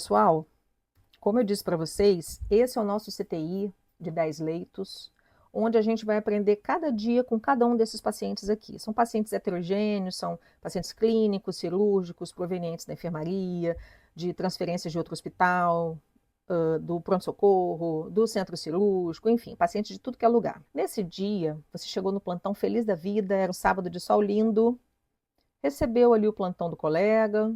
Pessoal, como eu disse para vocês, esse é o nosso CTI de 10 leitos, onde a gente vai aprender cada dia com cada um desses pacientes aqui. São pacientes heterogêneos, são pacientes clínicos, cirúrgicos, provenientes da enfermaria, de transferências de outro hospital, do pronto-socorro, do centro cirúrgico, enfim, pacientes de tudo que é lugar. Nesse dia, você chegou no plantão feliz da vida, era um sábado de sol lindo, recebeu ali o plantão do colega,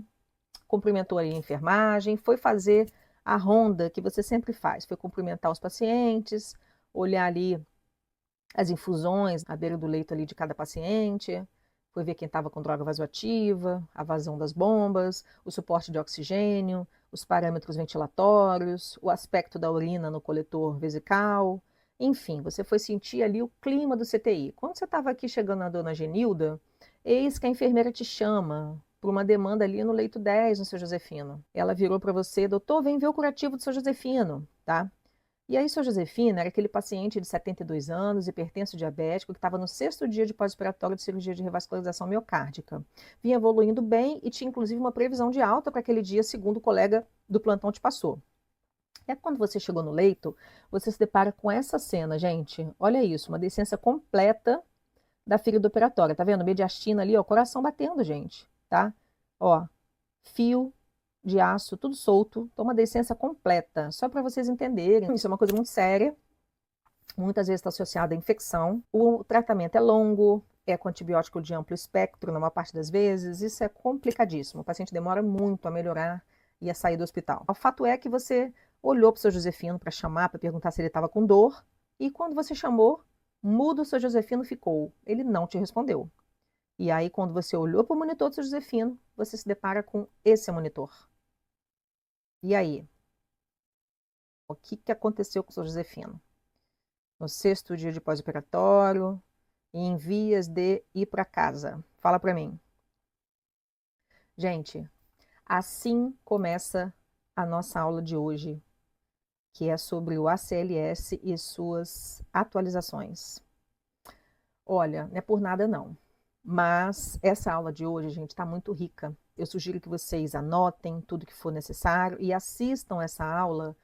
cumprimentou ali a enfermagem, foi fazer a ronda que você sempre faz, foi cumprimentar os pacientes, olhar ali as infusões à beira do leito ali de cada paciente, foi ver quem estava com droga vasoativa, a vazão das bombas, o suporte de oxigênio, os parâmetros ventilatórios, o aspecto da urina no coletor vesical, enfim, você foi sentir ali o clima do CTI. Quando você estava aqui chegando na dona Genilda, eis que a enfermeira te chama por uma demanda ali no leito 10, no seu Josefino. Ela virou para você: doutor, vem ver o curativo do seu Josefino, tá? E aí, seu Josefino era aquele paciente de 72 anos, hipertenso diabético, que estava no 6º dia de pós-operatório de cirurgia de revascularização miocárdica. Vinha evoluindo bem e tinha inclusive uma previsão de alta para aquele dia, segundo o colega do plantão te passou. É quando você chegou no leito, você se depara com essa cena, gente. Olha isso, uma descença completa da fígado operatória. Tá vendo? Mediastina ali, ó, coração batendo, gente, tá? Ó, fio de aço, tudo solto, então uma descença completa, só para vocês entenderem. Isso é uma coisa muito séria, muitas vezes está associada à infecção. O tratamento é longo, é com antibiótico de amplo espectro, na maior parte das vezes, isso é complicadíssimo. O paciente demora muito a melhorar e a sair do hospital. O fato é que você olhou para o seu Josefino para chamar, para perguntar se ele estava com dor, e quando você chamou, mudo o seu Josefino ficou. Ele não te respondeu. E aí, quando você olhou para o monitor do seu Josefino, você se depara com esse monitor. E aí? O que aconteceu com o seu Josefino? No 6º dia de pós-operatório, em vias de ir para casa. Fala para mim. Gente, assim começa a nossa aula de hoje, que é sobre o ACLS e suas atualizações. Olha, não é por nada não, mas essa aula de hoje, gente, está muito rica. Eu sugiro que vocês anotem tudo que for necessário e assistam essa aula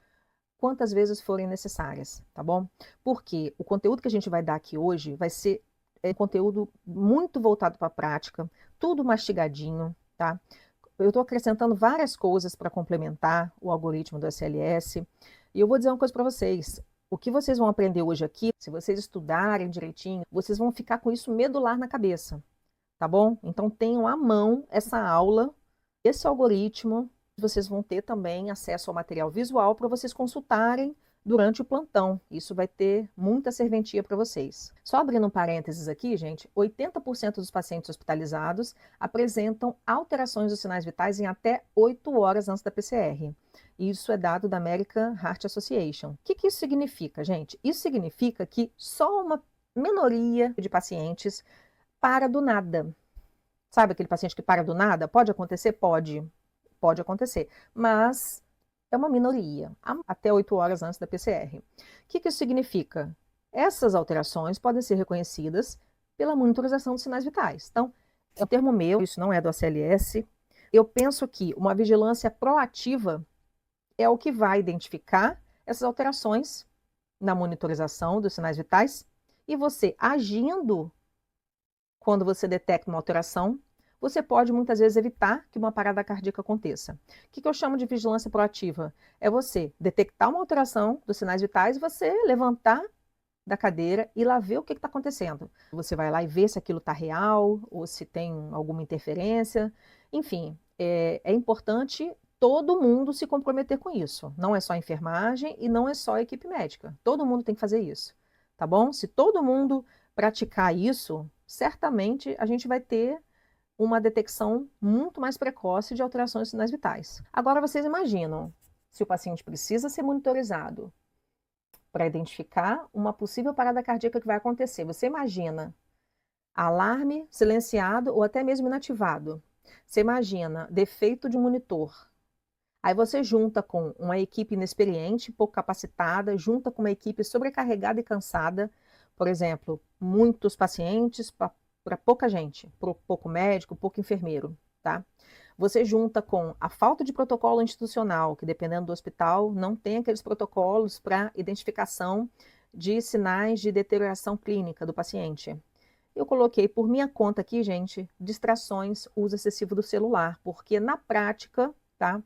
quantas vezes forem necessárias, tá bom? Porque o conteúdo que a gente vai dar aqui hoje vai ser conteúdo muito voltado para a prática, tudo mastigadinho, tá? Eu estou acrescentando várias coisas para complementar o algoritmo do SLS. E eu vou dizer uma coisa para vocês. O que vocês vão aprender hoje aqui, se vocês estudarem direitinho, vocês vão ficar com isso medular na cabeça, tá bom? Então tenham à mão essa aula, esse algoritmo. Vocês vão ter também acesso ao material visual para vocês consultarem durante o plantão. Isso vai ter muita serventia para vocês. Só abrindo um parênteses aqui, gente, 80% dos pacientes hospitalizados apresentam alterações dos sinais vitais em até 8 horas antes da PCR. Isso é dado da American Heart Association. O que isso significa, gente? Isso significa que só uma minoria de pacientes para do nada. Sabe aquele paciente que para do nada? Pode acontecer? Pode. Pode acontecer. Mas é uma minoria, até 8 horas antes da PCR. O que isso significa? Essas alterações podem ser reconhecidas pela monitorização dos sinais vitais. Então, é um termo meu, isso não é do ACLS. Eu penso que uma vigilância proativa é o que vai identificar essas alterações na monitorização dos sinais vitais e você agindo quando você detecta uma alteração, você pode muitas vezes evitar que uma parada cardíaca aconteça. O que eu chamo de vigilância proativa? É você detectar uma alteração dos sinais vitais e você levantar da cadeira e lá ver o que está acontecendo. Você vai lá e vê se aquilo está real ou se tem alguma interferência. Enfim, é importante todo mundo se comprometer com isso. Não é só a enfermagem e não é só a equipe médica. Todo mundo tem que fazer isso, tá bom? Se todo mundo praticar isso, certamente a gente vai ter uma detecção muito mais precoce de alterações de sinais vitais. Agora vocês imaginam, se o paciente precisa ser monitorizado para identificar uma possível parada cardíaca que vai acontecer. Você imagina alarme silenciado ou até mesmo inativado. Você imagina defeito de monitor. Aí você junta com uma equipe inexperiente, pouco capacitada, junta com uma equipe sobrecarregada e cansada, por exemplo, muitos pacientes para pouca gente, pouco médico, pouco enfermeiro, tá? Você junta com a falta de protocolo institucional, que dependendo do hospital, não tem aqueles protocolos para identificação de sinais de deterioração clínica do paciente. Eu coloquei por minha conta aqui, gente, distrações, uso excessivo do celular, porque na prática, tá,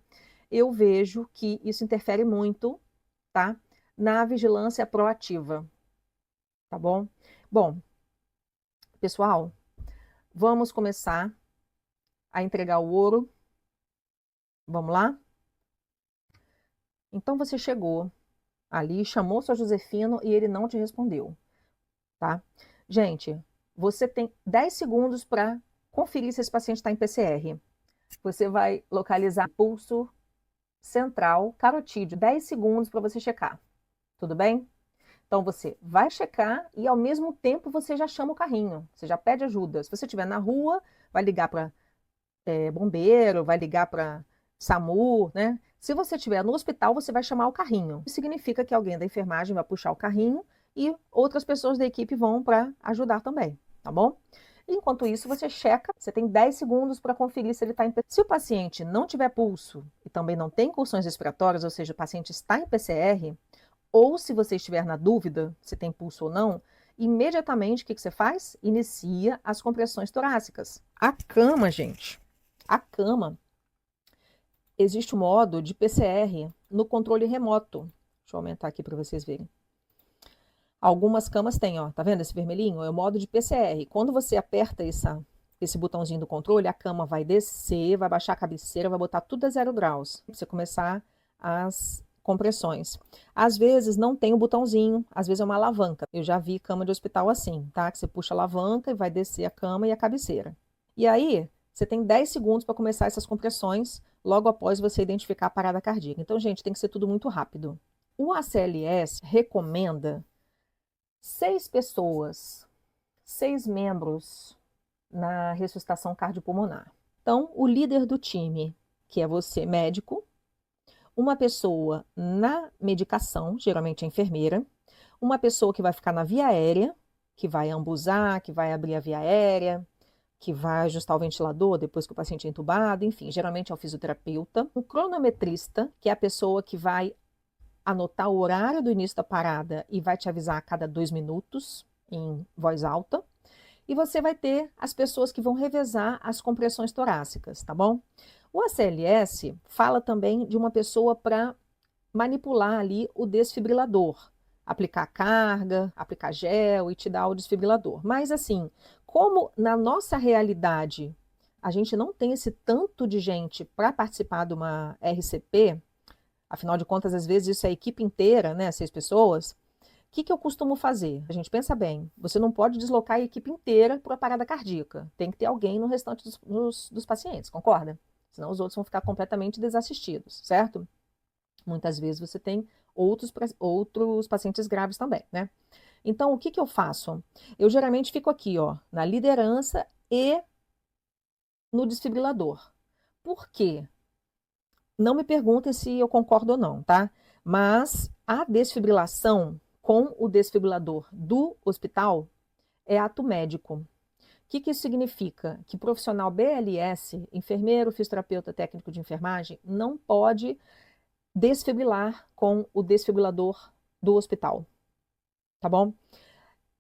eu vejo que isso interfere muito, tá, na vigilância proativa, tá bom? Bom, pessoal, vamos começar a entregar o ouro. Vamos lá? Então você chegou ali, chamou seu Josefino e ele não te respondeu, tá? Gente, você tem 10 segundos para conferir se esse paciente está em PCR. Você vai localizar pulso central carotídeo, 10 segundos para você checar, tudo bem? Então você vai checar e ao mesmo tempo você já chama o carrinho, você já pede ajuda. Se você estiver na rua, vai ligar para bombeiro, vai ligar para SAMU, né? Se você estiver no hospital, você vai chamar o carrinho. Isso significa que alguém da enfermagem vai puxar o carrinho e outras pessoas da equipe vão para ajudar também, tá bom? Enquanto isso, você checa, você tem 10 segundos para conferir se ele está em PCR. Se o paciente não tiver pulso e também não tem incursões respiratórias, ou seja, o paciente está em PCR, ou se você estiver na dúvida se tem pulso ou não, imediatamente o que você faz? Inicia as compressões torácicas. A cama, gente, a cama, existe um modo de PCR no controle remoto. Deixa eu aumentar aqui para vocês verem. Algumas camas têm, ó, tá vendo esse vermelhinho? É o modo de PCR. Quando você aperta esse botãozinho do controle, a cama vai descer, vai baixar a cabeceira, vai botar tudo a 0 graus. Pra você começar as compressões. Às vezes não tem o botãozinho, às vezes é uma alavanca. Eu já vi cama de hospital assim, tá? Que você puxa a alavanca e vai descer a cama e a cabeceira. E aí, você tem 10 segundos para começar essas compressões, logo após você identificar a parada cardíaca. Então, gente, tem que ser tudo muito rápido. O ACLS recomenda 6 pessoas, 6 membros na ressuscitação cardiopulmonar. Então, o líder do time, que é você, médico, uma pessoa na medicação, geralmente a enfermeira, uma pessoa que vai ficar na via aérea, que vai ambusar, que vai abrir a via aérea, que vai ajustar o ventilador depois que o paciente é entubado, enfim, geralmente é o fisioterapeuta. Um cronometrista, que é a pessoa que vai anotar o horário do início da parada e vai te avisar a cada 2 minutos, em voz alta. E você vai ter as pessoas que vão revezar as compressões torácicas, tá bom? O ACLS fala também de uma pessoa para manipular ali o desfibrilador, aplicar carga, aplicar gel e te dar o desfibrilador. Mas assim, como na nossa realidade a gente não tem esse tanto de gente para participar de uma RCP, afinal de contas, às vezes isso é a equipe inteira, né, 6 pessoas, o que eu costumo fazer? A gente pensa bem, você não pode deslocar a equipe inteira para a parada cardíaca, tem que ter alguém no restante dos pacientes, concorda? Senão os outros vão ficar completamente desassistidos, certo? Muitas vezes você tem outros pacientes graves também, né? Então, o que eu faço? Eu geralmente fico aqui, ó, na liderança e no desfibrilador. Por quê? Não me perguntem se eu concordo ou não, tá? Mas a desfibrilação com o desfibrilador do hospital é ato médico. O que isso significa? Que profissional BLS, enfermeiro, fisioterapeuta, técnico de enfermagem, não pode desfibrilar com o desfibrilador do hospital, tá bom?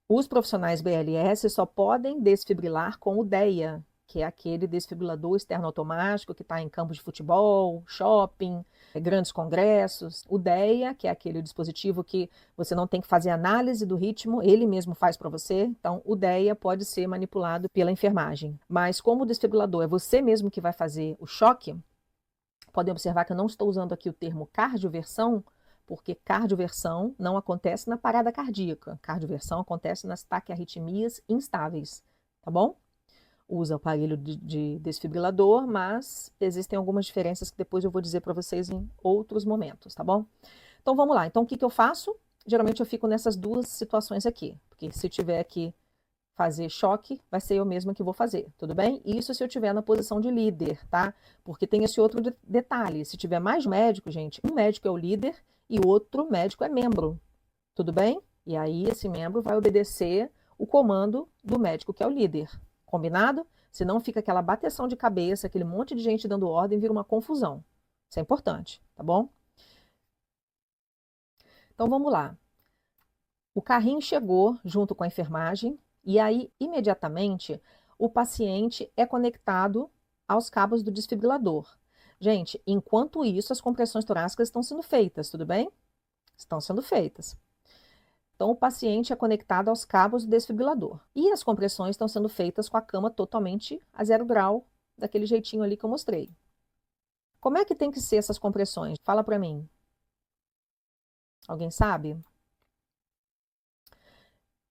Os profissionais BLS só podem desfibrilar com o DEA, que é aquele desfibrilador externo automático que está em campos de futebol, shopping, grandes congressos. O DEA, que é aquele dispositivo que você não tem que fazer análise do ritmo, ele mesmo faz para você. Então, o DEA pode ser manipulado pela enfermagem. Mas como o desfibrilador é você mesmo que vai fazer o choque, podem observar que eu não estou usando aqui o termo cardioversão, porque cardioversão não acontece na parada cardíaca. Cardioversão acontece nas taquiarritmias instáveis, tá bom? Usa o aparelho de desfibrilador, mas existem algumas diferenças que depois eu vou dizer para vocês em outros momentos, tá bom? Então vamos lá. Então o que eu faço? Geralmente eu fico nessas duas situações aqui, porque se eu tiver que fazer choque, vai ser eu mesma que vou fazer, tudo bem? Isso se eu estiver na posição de líder, tá? Porque tem esse outro detalhe, se tiver mais médico, gente, um médico é o líder e o outro médico é membro, tudo bem? E aí esse membro vai obedecer o comando do médico que é o líder, combinado? Senão fica aquela bateção de cabeça, aquele monte de gente dando ordem, vira uma confusão. Isso é importante, tá bom? Então vamos lá. O carrinho chegou junto com a enfermagem e aí, imediatamente, o paciente é conectado aos cabos do desfibrilador. Gente, enquanto isso, as compressões torácicas estão sendo feitas, tudo bem? Estão sendo feitas. Então, o paciente é conectado aos cabos do desfibrilador. E as compressões estão sendo feitas com a cama totalmente a 0 grau, daquele jeitinho ali que eu mostrei. Como é que tem que ser essas compressões? Fala para mim. Alguém sabe?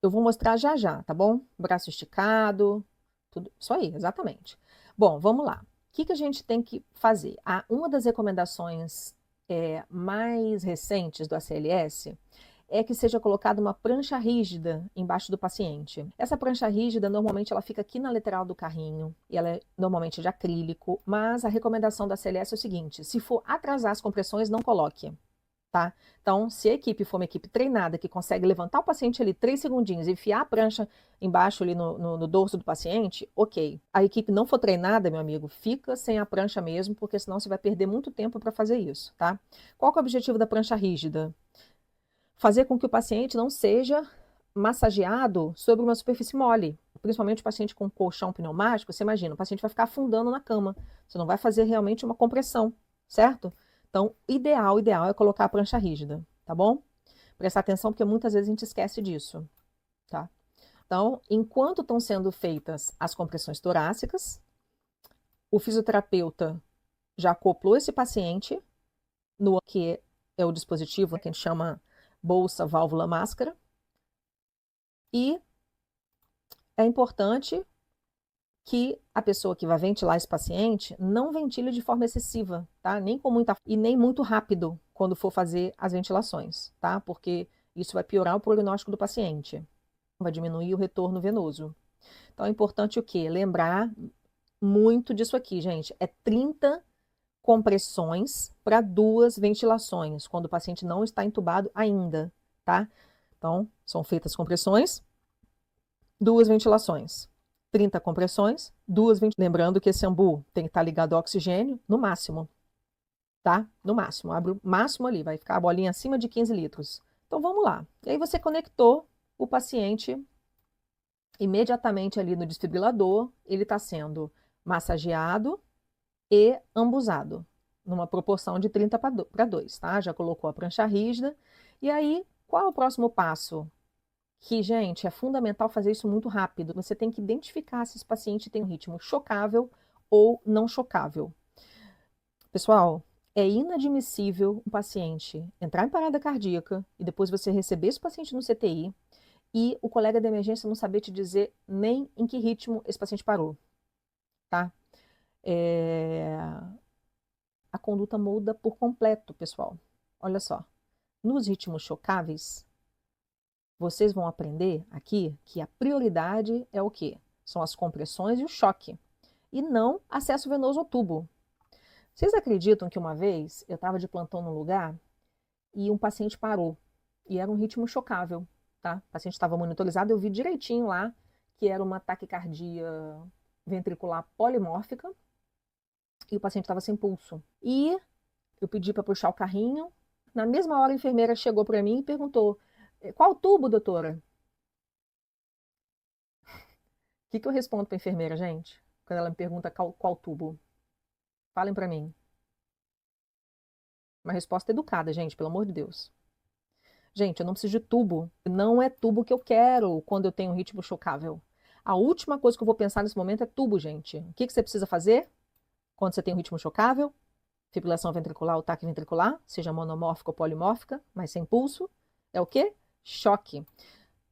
Eu vou mostrar já já, tá bom? Braço esticado, tudo isso aí, exatamente. Bom, vamos lá. O que a gente tem que fazer? Uma das recomendações mais recentes do ACLS é que seja colocada uma prancha rígida embaixo do paciente. Essa prancha rígida, normalmente, ela fica aqui na lateral do carrinho, e ela é normalmente de acrílico, mas a recomendação da ACLS é o seguinte: se for atrasar as compressões, não coloque. Tá? Então, se a equipe for uma equipe treinada, que consegue levantar o paciente ali 3 segundinhos e enfiar a prancha embaixo ali no dorso do paciente, ok. A equipe não for treinada, meu amigo, fica sem a prancha mesmo, porque senão você vai perder muito tempo para fazer isso, tá? Qual que é o objetivo da prancha rígida? Fazer com que o paciente não seja massageado sobre uma superfície mole, principalmente o paciente com colchão pneumático. Você imagina, o paciente vai ficar afundando na cama, você não vai fazer realmente uma compressão, certo? Então, ideal é colocar a prancha rígida, tá bom? Prestar atenção, porque muitas vezes a gente esquece disso, tá? Então, enquanto estão sendo feitas as compressões torácicas, o fisioterapeuta já acoplou esse paciente no que é o dispositivo que a gente chama bolsa, válvula, máscara, e é importante que a pessoa que vai ventilar esse paciente não ventile de forma excessiva, tá? Nem com muita e nem muito rápido quando for fazer as ventilações, tá? Porque isso vai piorar o prognóstico do paciente, vai diminuir o retorno venoso. Então é importante o quê? Lembrar muito disso aqui, gente. É 30 compressões para 2 ventilações, quando o paciente não está entubado ainda, tá? Então, são feitas compressões, 2 ventilações. 30 compressões, 2 ventilações. Lembrando que esse ambu tem que estar ligado ao oxigênio no máximo, tá? No máximo, abre o máximo ali, vai ficar a bolinha acima de 15 litros. Então vamos lá. E aí você conectou o paciente imediatamente ali no desfibrilador, ele está sendo massageado e ambusado, numa proporção de 30 para 2, tá? Já colocou a prancha rígida. E aí, qual é o próximo passo? Que, gente, é fundamental fazer isso muito rápido. Você tem que identificar se esse paciente tem um ritmo chocável ou não chocável. Pessoal, é inadmissível um paciente entrar em parada cardíaca e depois você receber esse paciente no CTI e o colega da emergência não saber te dizer nem em que ritmo esse paciente parou, tá? A conduta muda por completo, pessoal. Olha só, nos ritmos chocáveis, vocês vão aprender aqui que a prioridade é o quê? São as compressões e o choque, e não acesso venoso ao tubo. Vocês acreditam que uma vez eu estava de plantão num lugar e um paciente parou, e era um ritmo chocável, tá? O paciente estava monitorizado, eu vi direitinho lá que era uma taquicardia ventricular polimórfica, e o paciente estava sem pulso. E eu pedi para puxar o carrinho. Na mesma hora, a enfermeira chegou para mim e perguntou: qual tubo, doutora? O que eu respondo para a enfermeira, gente? Quando ela me pergunta qual tubo? Falem para mim. Uma resposta educada, gente, pelo amor de Deus. Gente, eu não preciso de tubo. Não é tubo que eu quero quando eu tenho um ritmo chocável. A última coisa que eu vou pensar nesse momento é tubo, gente. O que você precisa fazer quando você tem um ritmo chocável? Fibrilação ventricular ou taque ventricular, seja monomórfica ou polimórfica, mas sem pulso. É o quê? Choque.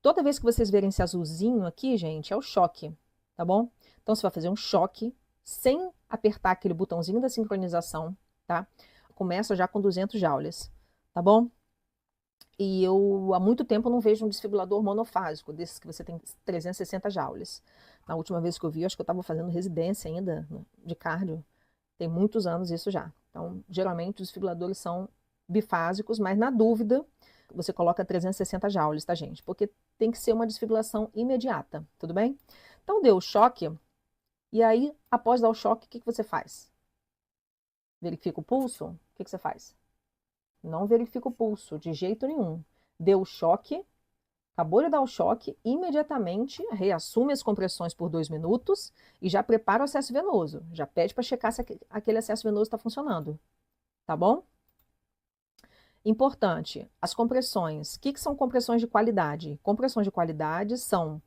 Toda vez que vocês verem esse azulzinho aqui, gente, é o choque, tá bom? Então, você vai fazer um choque sem apertar aquele botãozinho da sincronização, tá? Começa já com 200 joules, tá bom? E eu, há muito tempo, não vejo um desfibrilador monofásico, desses que você tem 360 joules. Na última vez que eu vi, acho que eu estava fazendo residência ainda de cardio. Tem muitos anos isso já. Então, geralmente, os desfibriladores são bifásicos, mas na dúvida, você coloca 360 joules, tá, gente? Porque tem que ser uma desfibrilação imediata, tudo bem? Então, deu o choque, E aí, após dar o choque, o que você faz? Verifica o pulso? O que você faz? Não verifica o pulso, de jeito nenhum. Deu o choque, acabou de dar o choque, imediatamente reassume as compressões por 2 minutos e já prepara o acesso venoso. Já pede para checar se aquele acesso venoso está funcionando. Tá bom? Importante, as compressões. O que são compressões de qualidade? Compressões de qualidade são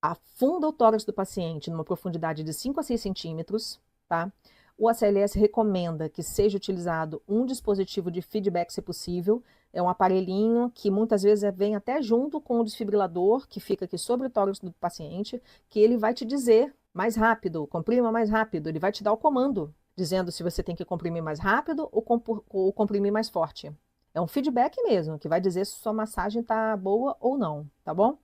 afunda o tórax do paciente numa profundidade de 5 a 6 centímetros, tá? O ACLS recomenda que seja utilizado um dispositivo de feedback, se possível. É um aparelhinho que muitas vezes vem até junto com o desfibrilador, que fica aqui sobre o tórax do paciente, que ele vai te dizer mais rápido, comprima mais rápido. Ele vai te dar o comando, dizendo se você tem que comprimir mais rápido ou comprimir mais forte. É um feedback mesmo, que vai dizer se sua massagem está boa ou não, tá bom?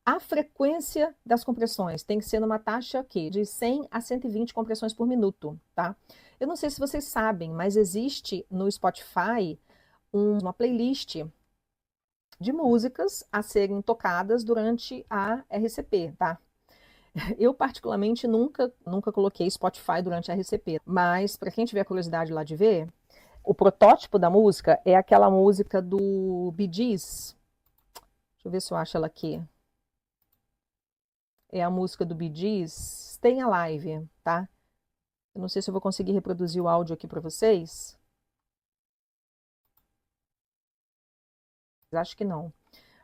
A frequência das compressões tem que ser numa taxa que de 100 a 120 compressões por minuto, tá? Eu não sei se vocês sabem, mas existe no Spotify uma playlist de músicas a serem tocadas durante a RCP, tá? Eu particularmente nunca coloquei Spotify durante a RCP, mas para quem tiver curiosidade lá de ver, o protótipo da música é aquela música do Bee Gees. Deixa eu ver se eu acho ela aqui. É a música do Bee Gees, Stay Alive, tá? Eu não sei se eu vou conseguir reproduzir o áudio aqui para vocês. Acho que não.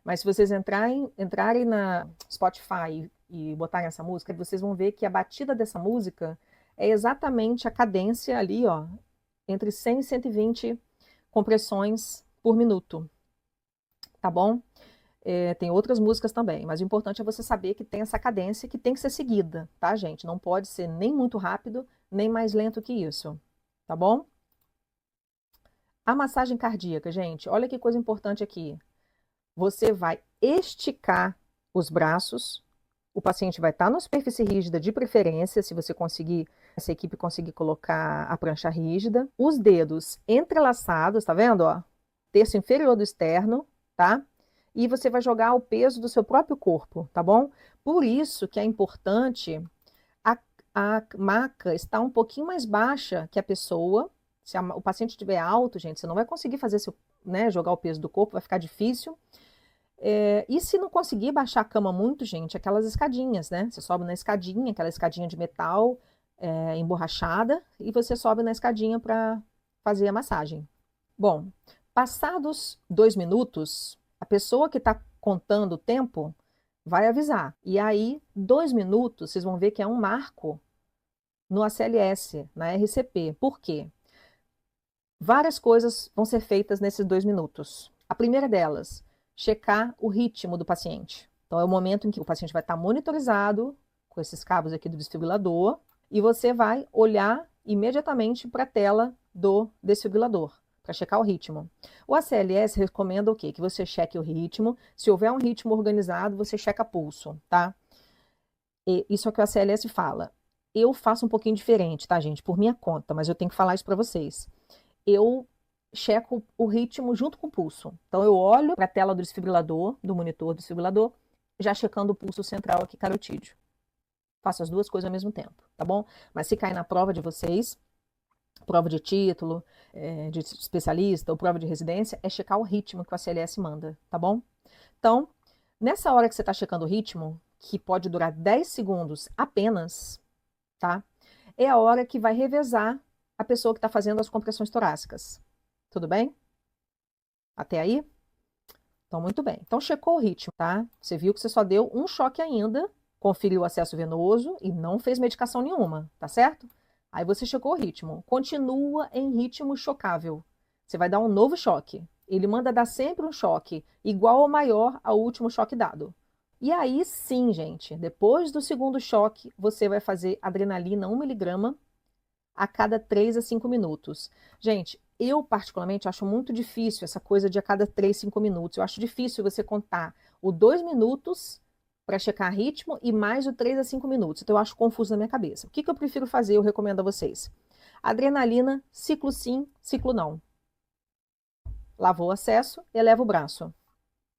Mas se vocês entrarem na Spotify e botarem essa música, vocês vão ver que a batida dessa música é exatamente a cadência ali, ó, entre 100 e 120 compressões por minuto, tá bom? Tem outras músicas também, mas o importante é você saber que tem essa cadência que tem que ser seguida, tá, gente? Não pode ser nem muito rápido, nem mais lento que isso, tá bom? A massagem cardíaca, gente, olha que coisa importante aqui. Você vai esticar os braços, o paciente vai estar na superfície rígida de preferência, se você conseguir, essa equipe conseguir colocar a prancha rígida, os dedos entrelaçados, tá vendo, ó? Terço inferior do externo, tá? E você vai jogar o peso do seu próprio corpo, tá bom? Por isso que é importante a, a maca estar um pouquinho mais baixa que a pessoa. Se o paciente estiver alto, gente, você não vai conseguir fazer né, jogar o peso do corpo, vai ficar difícil. E se não conseguir baixar a cama muito, gente, aquelas escadinhas, né? Você sobe na escadinha, aquela escadinha de metal emborrachada, e você sobe na escadinha para fazer a massagem. Bom, passados 2 minutos, a pessoa que está contando o tempo vai avisar. E aí, 2 minutos, vocês vão ver que é um marco no ACLS, na RCP. Por quê? Várias coisas vão ser feitas nesses 2 minutos. A primeira delas, checar o ritmo do paciente. Então, é o momento em que o paciente vai estar monitorizado com esses cabos aqui do desfibrilador e você vai olhar imediatamente para a tela do desfibrilador para checar o ritmo. O ACLS recomenda o quê? Que você cheque o ritmo. Se houver um ritmo organizado, você checa pulso, tá? E isso é o que o ACLS fala. Eu faço um pouquinho diferente, tá, gente? Por minha conta, mas eu tenho que falar isso para vocês. Eu checo o ritmo junto com o pulso. Então, eu olho para a tela do desfibrilador, do monitor do desfibrilador, já checando o pulso central aqui carotídeo. Faço as duas coisas ao mesmo tempo, tá bom? Mas se cair na prova de vocês, prova de título, de especialista ou prova de residência, é checar o ritmo que o ACLS manda, tá bom? Então, nessa hora que você está checando o ritmo, que pode durar 10 segundos apenas, tá? É a hora que vai revezar a pessoa que está fazendo as compressões torácicas. Tudo bem? Até aí? Então, muito bem. Então, checou o ritmo, tá? Você viu que você só deu um choque ainda, conferiu o acesso venoso e não fez medicação nenhuma, tá certo? Aí você checou o ritmo. Continua em ritmo chocável. Você vai dar um novo choque. Ele manda dar sempre um choque igual ou maior ao último choque dado. E aí sim, gente, depois do segundo choque, você vai fazer adrenalina 1 miligrama a cada 3 a 5 minutos. Gente, eu particularmente acho muito difícil essa coisa de a cada 3, 5 minutos. Eu acho difícil você contar o 2 minutos para checar ritmo e mais o 3 a 5 minutos. Então eu acho confuso na minha cabeça. O que eu prefiro fazer? Eu recomendo a vocês. Adrenalina, ciclo sim, ciclo não. Lavou o acesso, eleva o braço.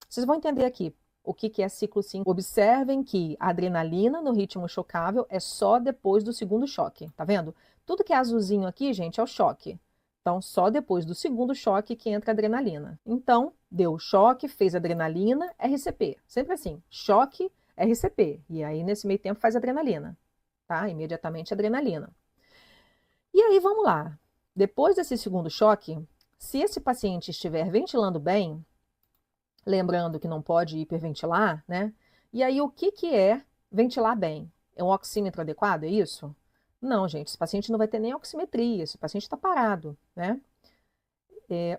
Vocês vão entender aqui. O que que é ciclo 5? Observem que a adrenalina no ritmo chocável é só depois do segundo choque, tá vendo? Tudo que é azulzinho aqui, gente, é o choque. Então, só depois do segundo choque que entra a adrenalina. Então, deu choque, fez adrenalina, RCP. Sempre assim, choque, RCP. E aí, nesse meio tempo, faz adrenalina, tá? Imediatamente adrenalina. E aí, vamos lá. Depois desse segundo choque, se esse paciente estiver ventilando bem, lembrando que não pode hiperventilar, né? E aí, o que que é ventilar bem? É um oxímetro adequado, é isso? Não, gente, esse paciente não vai ter nem oximetria, esse paciente está parado, né?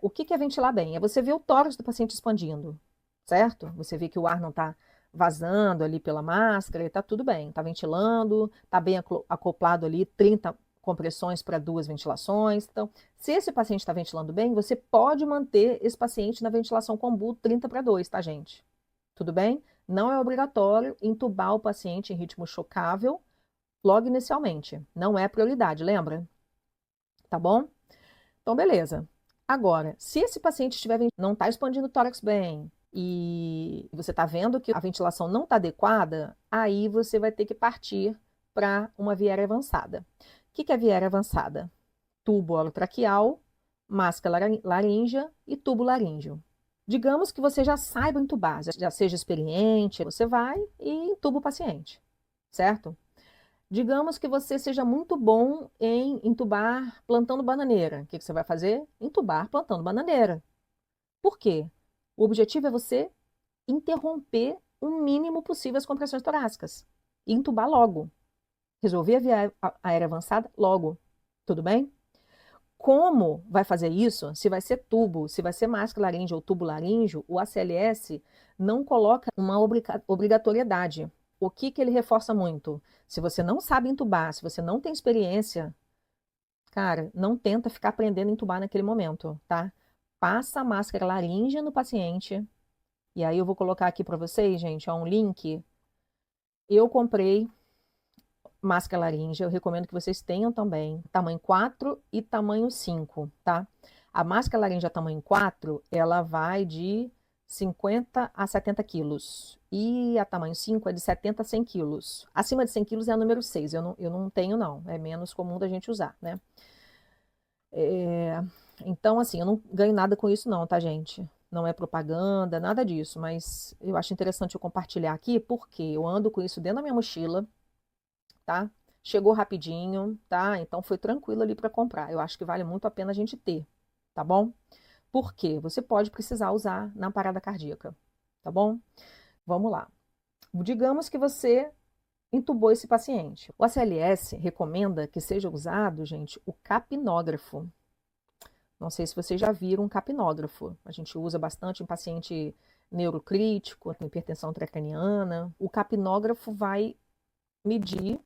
O que que é ventilar bem? É você ver o tórax do paciente expandindo, certo? Você vê que o ar não está vazando ali pela máscara, está tudo bem, está ventilando, está bem acoplado ali, 30 compressões para 2 ventilações. Então, se esse paciente está ventilando bem, você pode manter esse paciente na ventilação combo 30/2, tá, gente? Tudo bem? Não é obrigatório entubar o paciente em ritmo chocável logo inicialmente. Não é prioridade, lembra? Tá bom? Então, beleza. Agora, se esse paciente não está expandindo o tórax bem e você está vendo que a ventilação não está adequada, aí você vai ter que partir para uma viária avançada. O que é a viária avançada? Tubo orotraqueal, máscara laríngea e tubo laríngeo. Digamos que você já saiba entubar, já seja experiente, você vai e entuba o paciente, certo? Digamos que você seja muito bom em entubar plantando bananeira. O que que você vai fazer? Entubar plantando bananeira. Por quê? O objetivo é você interromper o mínimo possível as compressões torácicas e entubar logo. Resolver a via aérea avançada logo. Tudo bem? Como vai fazer isso? Se vai ser tubo, se vai ser máscara laríngea ou tubo laríngeo, o ACLS não coloca uma obrigatoriedade. O que que ele reforça muito? Se você não sabe entubar, se você não tem experiência, cara, não tenta ficar aprendendo a entubar naquele momento, tá? Passa a máscara laríngea no paciente. E aí eu vou colocar aqui para vocês, gente, ó, um link. Eu comprei máscara laríngea, eu recomendo que vocês tenham também, tamanho 4 e tamanho 5, tá? A máscara laríngea tamanho 4, ela vai de 50 a 70 quilos. E a tamanho 5 é de 70 a 100 quilos. Acima de 100 quilos é a número 6, eu não tenho não, é menos comum da gente usar, né? Então, assim, eu não ganho nada com isso não, tá, gente? Não é propaganda, nada disso, mas eu acho interessante eu compartilhar aqui, porque eu ando com isso dentro da minha mochila, tá? Chegou rapidinho, tá? Então foi tranquilo ali para comprar. Eu acho que vale muito a pena a gente ter, tá bom? Porque você pode precisar usar na parada cardíaca, tá bom? Vamos lá. Digamos que você entubou esse paciente. O ACLS recomenda que seja usado, gente, o capnógrafo. Não sei se vocês já viram um capnógrafo. A gente usa bastante em paciente neurocrítico, com hipertensão intracraniana. O capnógrafo vai medir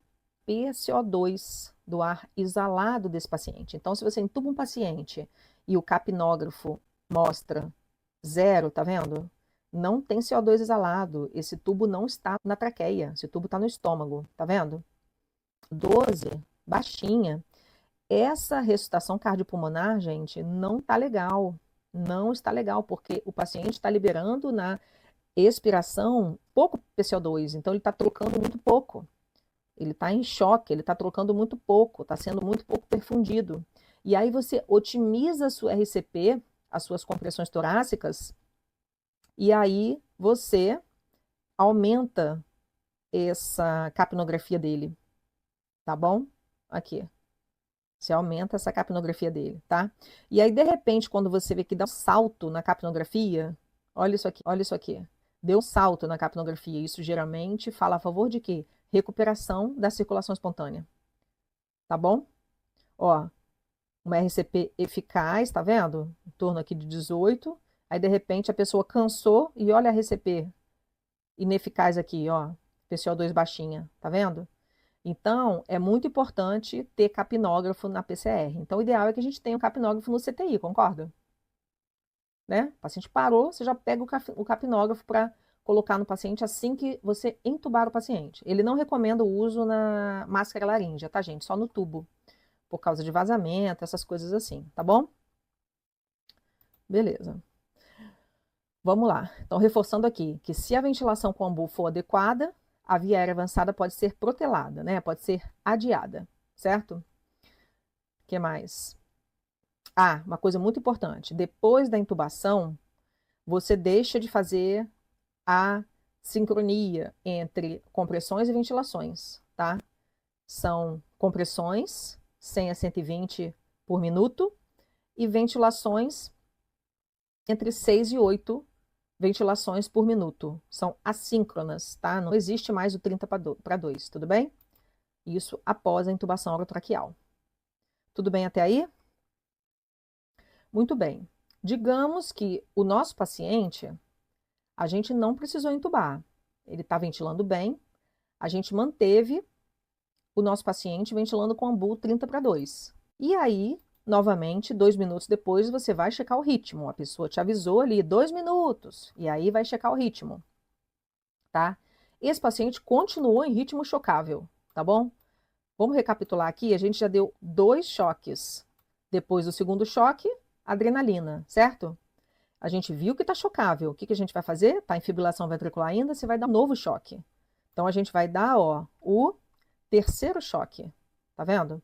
PaCO2 do ar exalado desse paciente. Então, se você entuba um paciente e o capnógrafo mostra 0, tá vendo? Não tem CO2 exalado. Esse tubo não está na traqueia. Esse tubo está no estômago, tá vendo? 12, baixinha. Essa ressuscitação cardiopulmonar, gente, não tá legal. Não está legal, porque o paciente está liberando na expiração pouco PCO2, então ele está trocando muito pouco. Ele está em choque, ele está trocando muito pouco, está sendo muito pouco perfundido. E aí você otimiza a sua RCP, as suas compressões torácicas, e aí você aumenta essa capnografia dele, tá bom? Aqui. Você aumenta essa capnografia dele, tá? E aí, de repente, quando você vê que dá um salto na capnografia, olha isso aqui, olha isso aqui. Deu um salto na capnografia. Isso geralmente fala a favor de quê? Recuperação da circulação espontânea. Tá bom? Ó, uma RCP eficaz, tá vendo? Em torno aqui de 18. Aí, de repente, a pessoa cansou e olha a RCP ineficaz aqui, ó. PCO2 baixinha, tá vendo? Então, é muito importante ter capnógrafo na PCR. Então, o ideal é que a gente tenha o capnógrafo no CTI, concorda? Né? O paciente parou, você já pega o capnógrafo para colocar no paciente assim que você entubar o paciente. Ele não recomenda o uso na máscara laríngea, tá, gente? Só no tubo, por causa de vazamento, essas coisas assim, tá bom? Beleza. Vamos lá. Então, reforçando aqui, que se a ventilação com ambu for adequada, a via aérea avançada pode ser protelada, né? Pode ser adiada, certo? O que mais? Ah, uma coisa muito importante. Depois da intubação, você deixa de fazer a sincronia entre compressões e ventilações, tá? São compressões 100 a 120 por minuto e ventilações entre 6 e 8 ventilações por minuto. São assíncronas, tá? Não existe mais o 30 para 2, tudo bem? Isso após a intubação orotraqueal. Tudo bem até aí? Muito bem. Digamos que o nosso paciente, a gente não precisou intubar. Ele está ventilando bem, a gente manteve o nosso paciente ventilando com ambu 30 para 2. E aí, novamente, 2 minutos depois, você vai checar o ritmo. A pessoa te avisou ali, 2 minutos, e aí vai checar o ritmo, tá? Esse paciente continuou em ritmo chocável, tá bom? Vamos recapitular aqui, a gente já deu 2 choques. Depois do segundo choque, adrenalina, certo? A gente viu que está chocável. O que, que a gente vai fazer? Está em fibrilação ventricular ainda, você vai dar um novo choque. Então, a gente vai dar, ó, o terceiro choque. Tá vendo?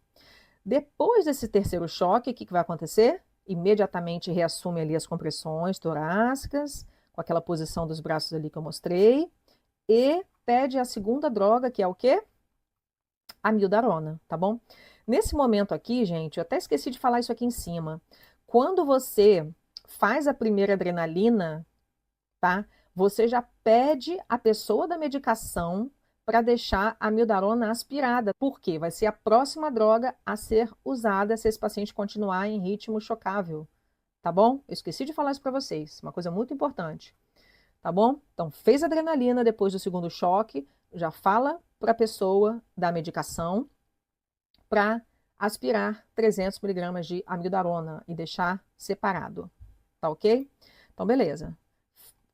Depois desse terceiro choque, o que, que vai acontecer? Imediatamente reassume ali as compressões torácicas, com aquela posição dos braços ali que eu mostrei, e pede a segunda droga, que é o quê? Amiodarona, tá bom? Nesse momento aqui, gente, eu até esqueci de falar isso aqui em cima. Quando você faz a primeira adrenalina, tá? Você já pede a pessoa da medicação para deixar a amiodarona aspirada. Por quê? Vai ser a próxima droga a ser usada se esse paciente continuar em ritmo chocável, tá bom? Eu esqueci de falar isso para vocês, uma coisa muito importante, tá bom? Então, fez adrenalina depois do segundo choque, já fala para a pessoa da medicação para aspirar 300 miligramas de amiodarona e deixar separado, tá ok? Então, beleza.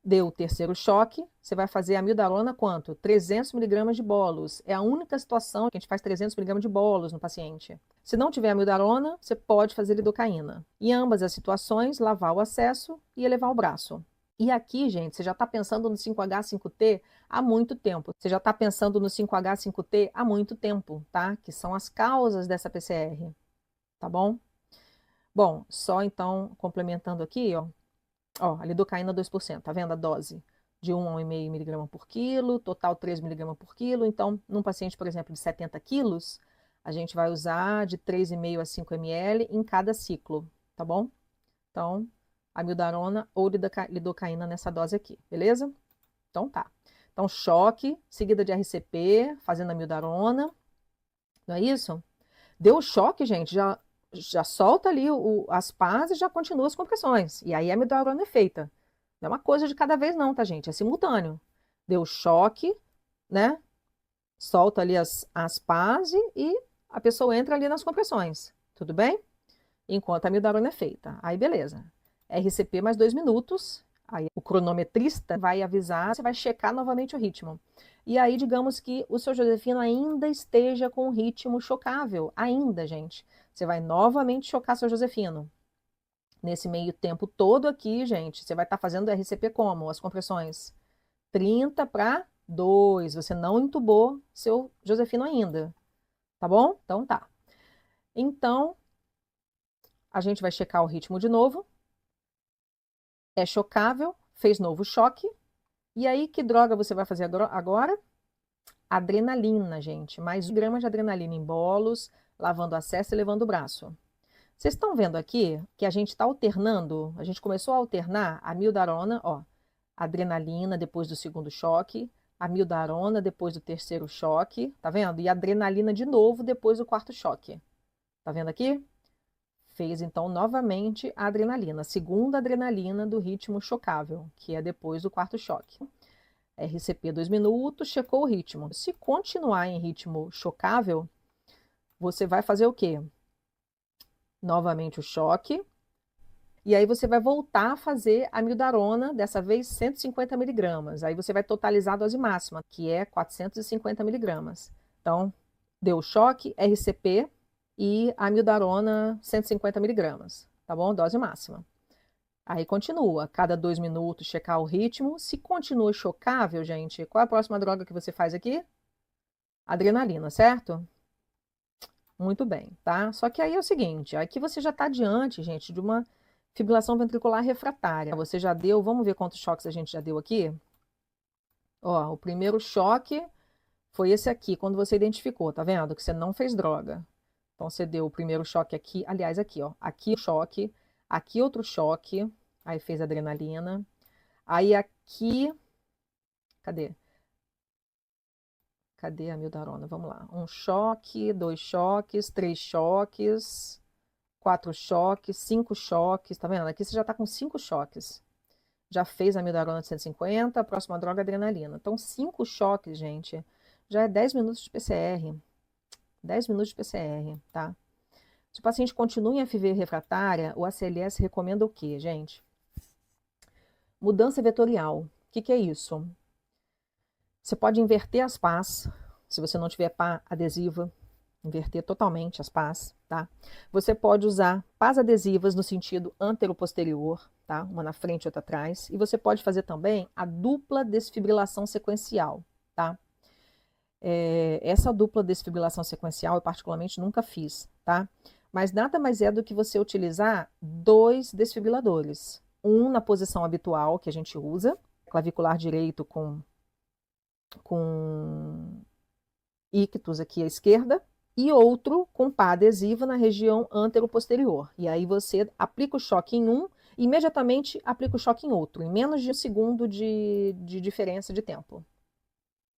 Deu o terceiro choque, você vai fazer a amiodarona quanto? 300 miligramas de bolos. É a única situação que a gente faz 300 miligramas de bolos no paciente. Se não tiver amiodarona, você pode fazer lidocaína. Em ambas as situações, lavar o acesso e elevar o braço. E aqui, gente, você já está pensando no 5H5T há muito tempo. Você já está pensando no 5H5T há muito tempo, tá? Que são as causas dessa PCR, tá bom? Bom, só então complementando aqui, ó. Ó, a lidocaína 2%, tá vendo a dose? De 1 a 1,5 miligrama por quilo, total 3 miligramas por quilo. Então, num paciente, por exemplo, de 70 quilos, a gente vai usar de 3,5 a 5 ml em cada ciclo, tá bom? Então, amiodarona ou lidocaína nessa dose aqui, beleza? Então tá. Então, choque, seguida de RCP, fazendo amiodarona, não é isso? Deu o choque, gente, já solta ali as pás e já continua as compressões. E aí a amiodarona é feita. Não é uma coisa de cada vez não, tá, gente? É simultâneo. Deu choque, né? Solta ali as pás e a pessoa entra ali nas compressões. Tudo bem? Enquanto a amiodarona é feita. Aí, beleza. RCP mais 2 minutos. Aí o cronometrista vai avisar, você vai checar novamente o ritmo. E aí, digamos que o seu Josefino ainda esteja com um ritmo chocável. Ainda, gente. Você vai novamente chocar seu Josefino. Nesse meio tempo todo aqui, gente, você vai estar fazendo RCP como? As compressões 30 para 2. Você não entubou seu Josefino ainda. Tá bom? Então tá. Então, a gente vai checar o ritmo de novo. É chocável, fez novo choque. E aí, que droga você vai fazer agora? Adrenalina, gente. Mais 1 grama de adrenalina em bolos, lavando a cesta e levando o braço. Vocês estão vendo aqui que a gente está alternando, a gente começou a alternar a mildarona, ó, adrenalina depois do segundo choque, a mildarona depois do terceiro choque, tá vendo? E adrenalina de novo depois do quarto choque. Tá vendo aqui? Fez então novamente a adrenalina, a segunda adrenalina do ritmo chocável, que é depois do quarto choque. RCP 2 minutos, checou o ritmo. Se continuar em ritmo chocável, você vai fazer o quê? Novamente o choque. E aí você vai voltar a fazer a mildarona, dessa vez 150 miligramas. Aí você vai totalizar a dose máxima, que é 450 miligramas. Então, deu o choque, RCP e a mildarona 150 miligramas, tá bom? Dose máxima. Aí continua, cada 2 minutos checar o ritmo. Se continua chocável, gente, qual é a próxima droga que você faz aqui? Adrenalina, certo? Muito bem, tá? Só que aí é o seguinte, aqui você já está diante, gente, de uma fibrilação ventricular refratária. Você já deu, vamos ver quantos choques a gente já deu aqui? Ó, o primeiro choque foi esse aqui, quando você identificou, tá vendo? Que você não fez droga. Então você deu o primeiro choque aqui, aliás, aqui, ó. Aqui o choque, aqui outro choque, aí fez adrenalina. Aí aqui, cadê? Cadê a mildarona? Vamos lá. Um choque, 2 choques, 3 choques, 4 choques, 5 choques, tá vendo? Aqui você já tá com 5 choques. Já fez a mildarona de 150, a próxima droga é adrenalina. Então, 5 choques, gente, já é 10 minutos de PCR. 10 minutos de PCR, tá? Se o paciente continua em FV refratária, o ACLS recomenda o quê, gente? Mudança vetorial. O que que é isso? Você pode inverter as pás, se você não tiver pá adesiva, inverter totalmente as pás, tá? Você pode usar pás adesivas no sentido antero-posterior, tá? Uma na frente e outra atrás. E você pode fazer também a dupla desfibrilação sequencial, tá? Essa dupla desfibrilação sequencial eu particularmente nunca fiz, tá? Mas nada mais é do que você utilizar 2 desfibriladores. Um na posição habitual que a gente usa, clavicular direito com ictus aqui à esquerda, e outro com pá adesiva na região antero-posterior. E aí você aplica o choque em um e imediatamente aplica o choque em outro, em menos de 1 segundo de diferença de tempo.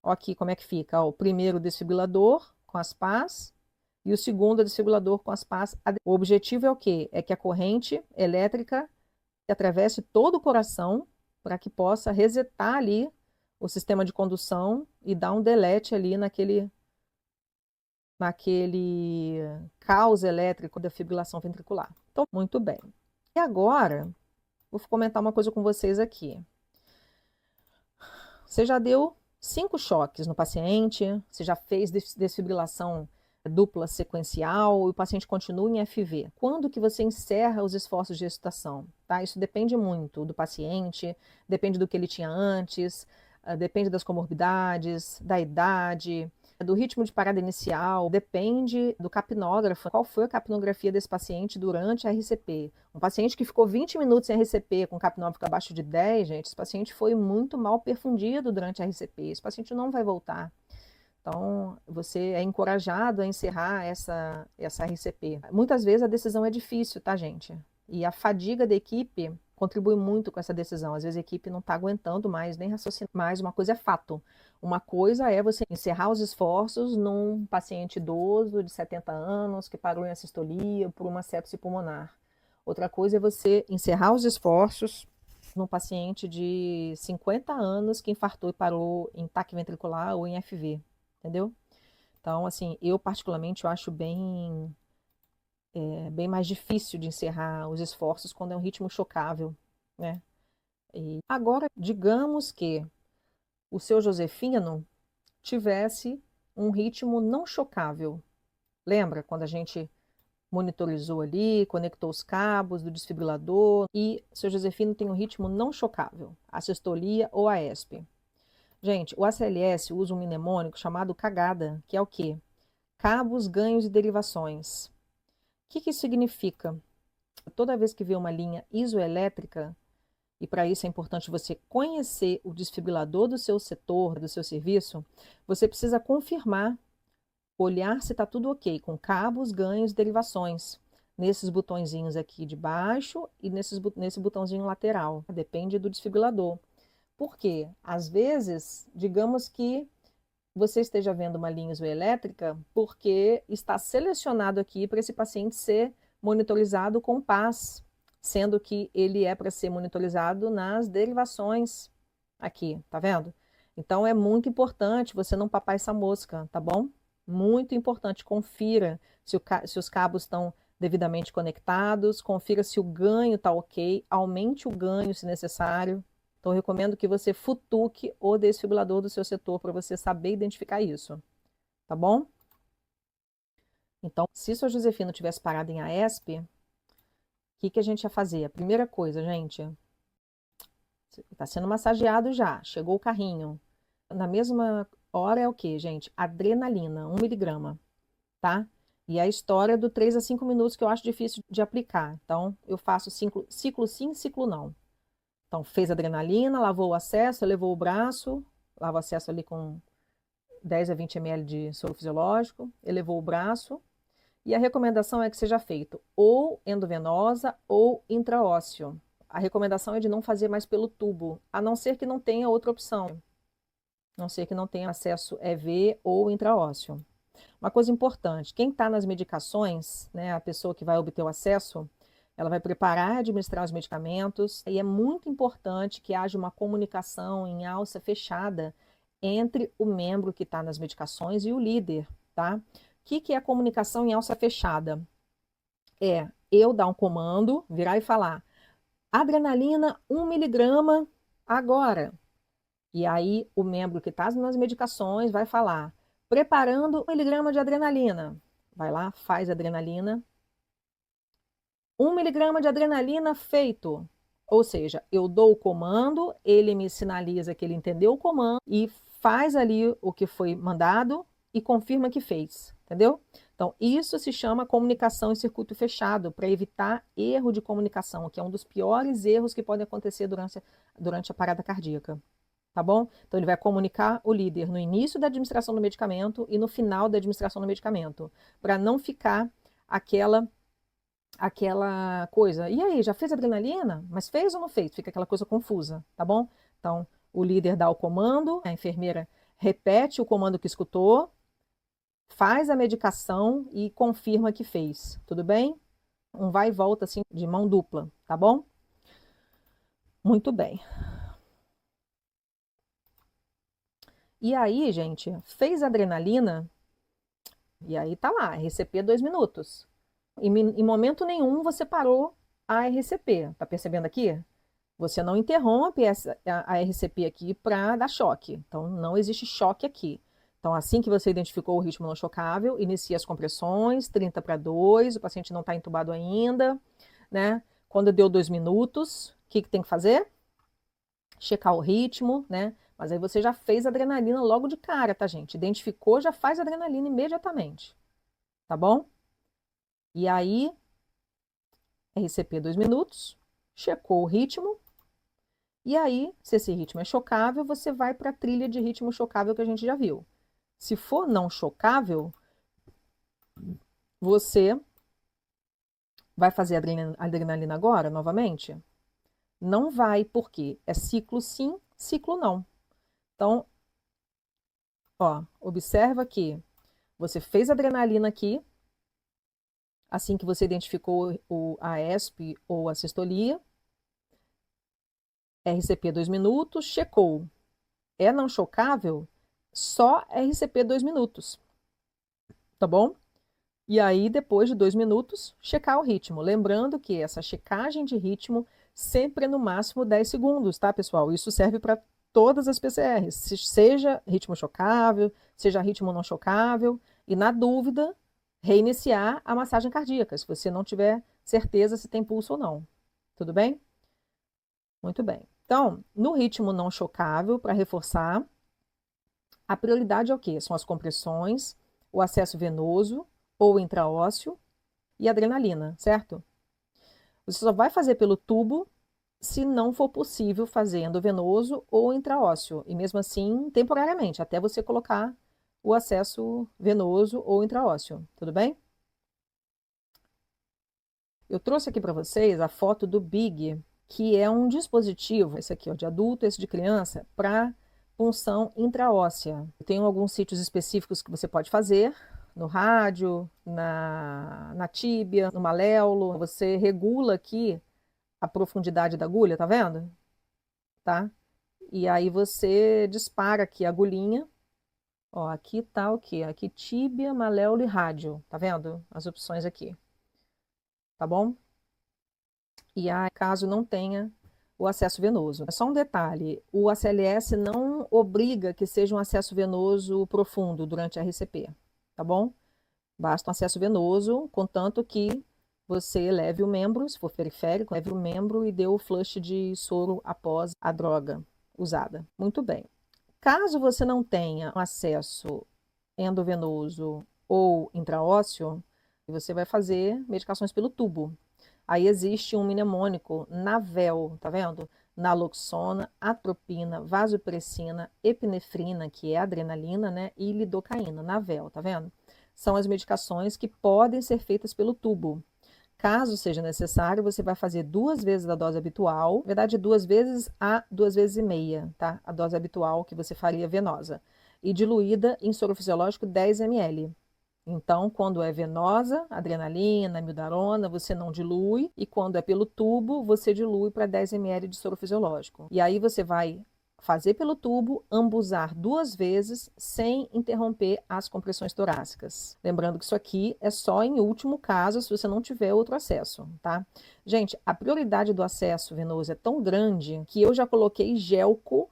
Ó aqui como é que fica. Ó, o primeiro desfibrilador com as pás e o segundo desfibrilador com as pás. O objetivo é o quê? É que a corrente elétrica atravesse todo o coração para que possa resetar ali o sistema de condução e dar um delete ali naquele caos elétrico da fibrilação ventricular. Então, muito bem. E agora, vou comentar uma coisa com vocês aqui. Você já deu 5 choques no paciente, você já fez desfibrilação dupla sequencial e o paciente continua em FV. Quando que você encerra os esforços de ressuscitação? Tá? Isso depende muito do paciente, depende do que ele tinha antes, depende das comorbidades, da idade, do ritmo de parada inicial, depende do capnógrafo. Qual foi a capnografia desse paciente durante a RCP? Um paciente que ficou 20 minutos em RCP com capnógrafo abaixo de 10, gente, esse paciente foi muito mal perfundido durante a RCP. Esse paciente não vai voltar. Então, você é encorajado a encerrar essa RCP. Muitas vezes a decisão é difícil, tá, gente? E a fadiga da equipe contribui muito com essa decisão. Às vezes a equipe não está aguentando mais, nem raciocinar mais. Uma coisa é fato. Uma coisa é você encerrar os esforços num paciente idoso de 70 anos que parou em assistolia por uma sepse pulmonar. Outra coisa é você encerrar os esforços num paciente de 50 anos que infartou e parou em taque ventricular ou em FV, entendeu? Então, assim, eu particularmente eu acho bem mais difícil de encerrar os esforços quando é um ritmo chocável, né? E agora, digamos que o seu Josefino tivesse um ritmo não chocável. Lembra quando a gente monitorizou ali, conectou os cabos do desfibrilador e o seu Josefino tem um ritmo não chocável, a sistolia ou a ESP. Gente, o ACLS usa um mnemônico chamado cagada, que é o quê? Cabos, ganhos e derivações. O que que isso significa? Toda vez que vê uma linha isoelétrica, e para isso é importante você conhecer o desfibrilador do seu setor, do seu serviço, você precisa confirmar, olhar se está tudo ok, com cabos, ganhos, derivações. Nesses botõezinhos aqui de baixo e nesse botãozinho lateral. Depende do desfibrilador. Por quê? Às vezes, digamos que você esteja vendo uma linha isoelétrica porque está selecionado aqui para esse paciente ser monitorizado com pás, sendo que ele é para ser monitorizado nas derivações aqui, tá vendo? Então é muito importante você não papar essa mosca, tá bom? Muito importante, confira se os cabos estão devidamente conectados, confira se o ganho está ok, aumente o ganho se necessário. Então, eu recomendo que você futuque o desfibrilador do seu setor para você saber identificar isso, tá bom? Então, se sua Josefina tivesse parado em AESP, o que a gente ia fazer? A primeira coisa, gente, está sendo massageado já, chegou o carrinho. Na mesma hora é o quê, gente? Adrenalina, 1 miligrama, tá? E a história do 3 a 5 minutos que eu acho difícil de aplicar. Então, eu faço ciclo sim, ciclo não. Então, fez adrenalina, lavou o acesso, levou o braço, lava o acesso ali com 10 a 20 ml de soro fisiológico, elevou o braço. E a recomendação é que seja feito ou endovenosa ou intraósseo. A recomendação é de não fazer mais pelo tubo, a não ser que não tenha outra opção. A não ser que não tenha acesso EV ou intraósseo. Uma coisa importante, quem está nas medicações, né, a pessoa que vai obter o acesso, ela vai preparar e administrar os medicamentos, e é muito importante que haja uma comunicação em alça fechada entre o membro que está nas medicações e o líder, tá? O que é a comunicação em alça fechada? É eu dar um comando, virar e falar, adrenalina 1 miligrama agora. E aí o membro que está nas medicações vai falar, preparando 1 miligrama de adrenalina. Vai lá, faz adrenalina. 1 miligrama de adrenalina feito. Ou seja, eu dou o comando, ele me sinaliza que ele entendeu o comando e faz ali o que foi mandado e confirma que fez, entendeu? Então, isso se chama comunicação em circuito fechado, para evitar erro de comunicação, que é um dos piores erros que podem acontecer durante a parada cardíaca. Tá bom? Então, ele vai comunicar o líder no início da administração do medicamento e no final da administração do medicamento, para não ficar aquela coisa. E aí, já fez adrenalina? Mas fez ou não fez? Fica aquela coisa confusa, tá bom? Então, o líder dá o comando, a enfermeira repete o comando que escutou, faz a medicação e confirma que fez. Tudo bem? Um vai e volta assim de mão dupla, tá bom? Muito bem. E aí, gente, fez adrenalina, e aí tá lá, RCP 2 minutos. Em momento nenhum você parou a RCP, tá percebendo aqui? Você não interrompe a RCP aqui para dar choque. Então, não existe choque aqui. Então, assim que você identificou o ritmo não chocável, inicia as compressões, 30 para 2, o paciente não está entubado ainda, né? Quando deu 2 minutos, o que tem que fazer? Checar o ritmo, né? Mas aí você já fez adrenalina logo de cara, tá, gente? Identificou, já faz adrenalina imediatamente, tá bom? E aí, RCP 2 minutos, checou o ritmo, e aí, se esse ritmo é chocável, você vai para a trilha de ritmo chocável que a gente já viu. Se for não chocável, você vai fazer adrenalina agora, novamente? Não vai, porque é ciclo sim, ciclo não. Então, ó, observa que você fez adrenalina aqui, assim que você identificou a ESP ou a sistolia, RCP 2 minutos, checou. É não chocável? Só RCP 2 minutos, tá bom? E aí, depois de 2 minutos, checar o ritmo. Lembrando que essa checagem de ritmo sempre é no máximo 10 segundos, tá, pessoal? Isso serve para todas as PCRs, seja ritmo chocável, seja ritmo não chocável, e na dúvida, reiniciar a massagem cardíaca, se você não tiver certeza se tem pulso ou não. Tudo bem? Muito bem. Então, no ritmo não chocável, para reforçar, a prioridade é o quê? São as compressões, o acesso venoso ou intraósseo e adrenalina, certo? Você só vai fazer pelo tubo se não for possível fazer endovenoso ou intraósseo, e mesmo assim, temporariamente, até você colocar o acesso venoso ou intraósseo, tudo bem? Eu trouxe aqui para vocês a foto do Big, que é um dispositivo, esse aqui ó, de adulto, esse de criança, para punção intraóssea. Tem alguns sítios específicos que você pode fazer, no rádio, na tíbia, no maléolo. Você regula aqui a profundidade da agulha, tá vendo? Tá? E aí você dispara aqui a agulhinha. Ó, aqui tá o quê? Aqui tíbia, maléolo e rádio. Tá vendo? As opções aqui. Tá bom? E aí, caso não tenha o acesso venoso. É só um detalhe, o ACLS não obriga que seja um acesso venoso profundo durante a RCP, tá bom? Basta um acesso venoso, contanto que você leve o membro, se for periférico, leve o membro e dê o flush de soro após a droga usada. Muito bem. Caso você não tenha acesso endovenoso ou intraósseo, você vai fazer medicações pelo tubo. Aí existe um mnemônico Navel, tá vendo? Naloxona, atropina, vasopressina, epinefrina, que é adrenalina, né? E lidocaína, Navel, tá vendo? São as medicações que podem ser feitas pelo tubo. Caso seja necessário, você vai fazer 2 vezes a dose habitual, na verdade, 2 vezes a 2 vezes e meia, tá? A dose habitual que você faria venosa. E diluída em soro fisiológico 10 ml. Então, quando é venosa, adrenalina, amiodarona, você não dilui. E quando é pelo tubo, você dilui para 10 ml de soro fisiológico. E aí você vai fazer pelo tubo, ambusar 2 vezes sem interromper as compressões torácicas. Lembrando que isso aqui é só em último caso, se você não tiver outro acesso, tá? Gente, a prioridade do acesso venoso é tão grande que eu já coloquei gelco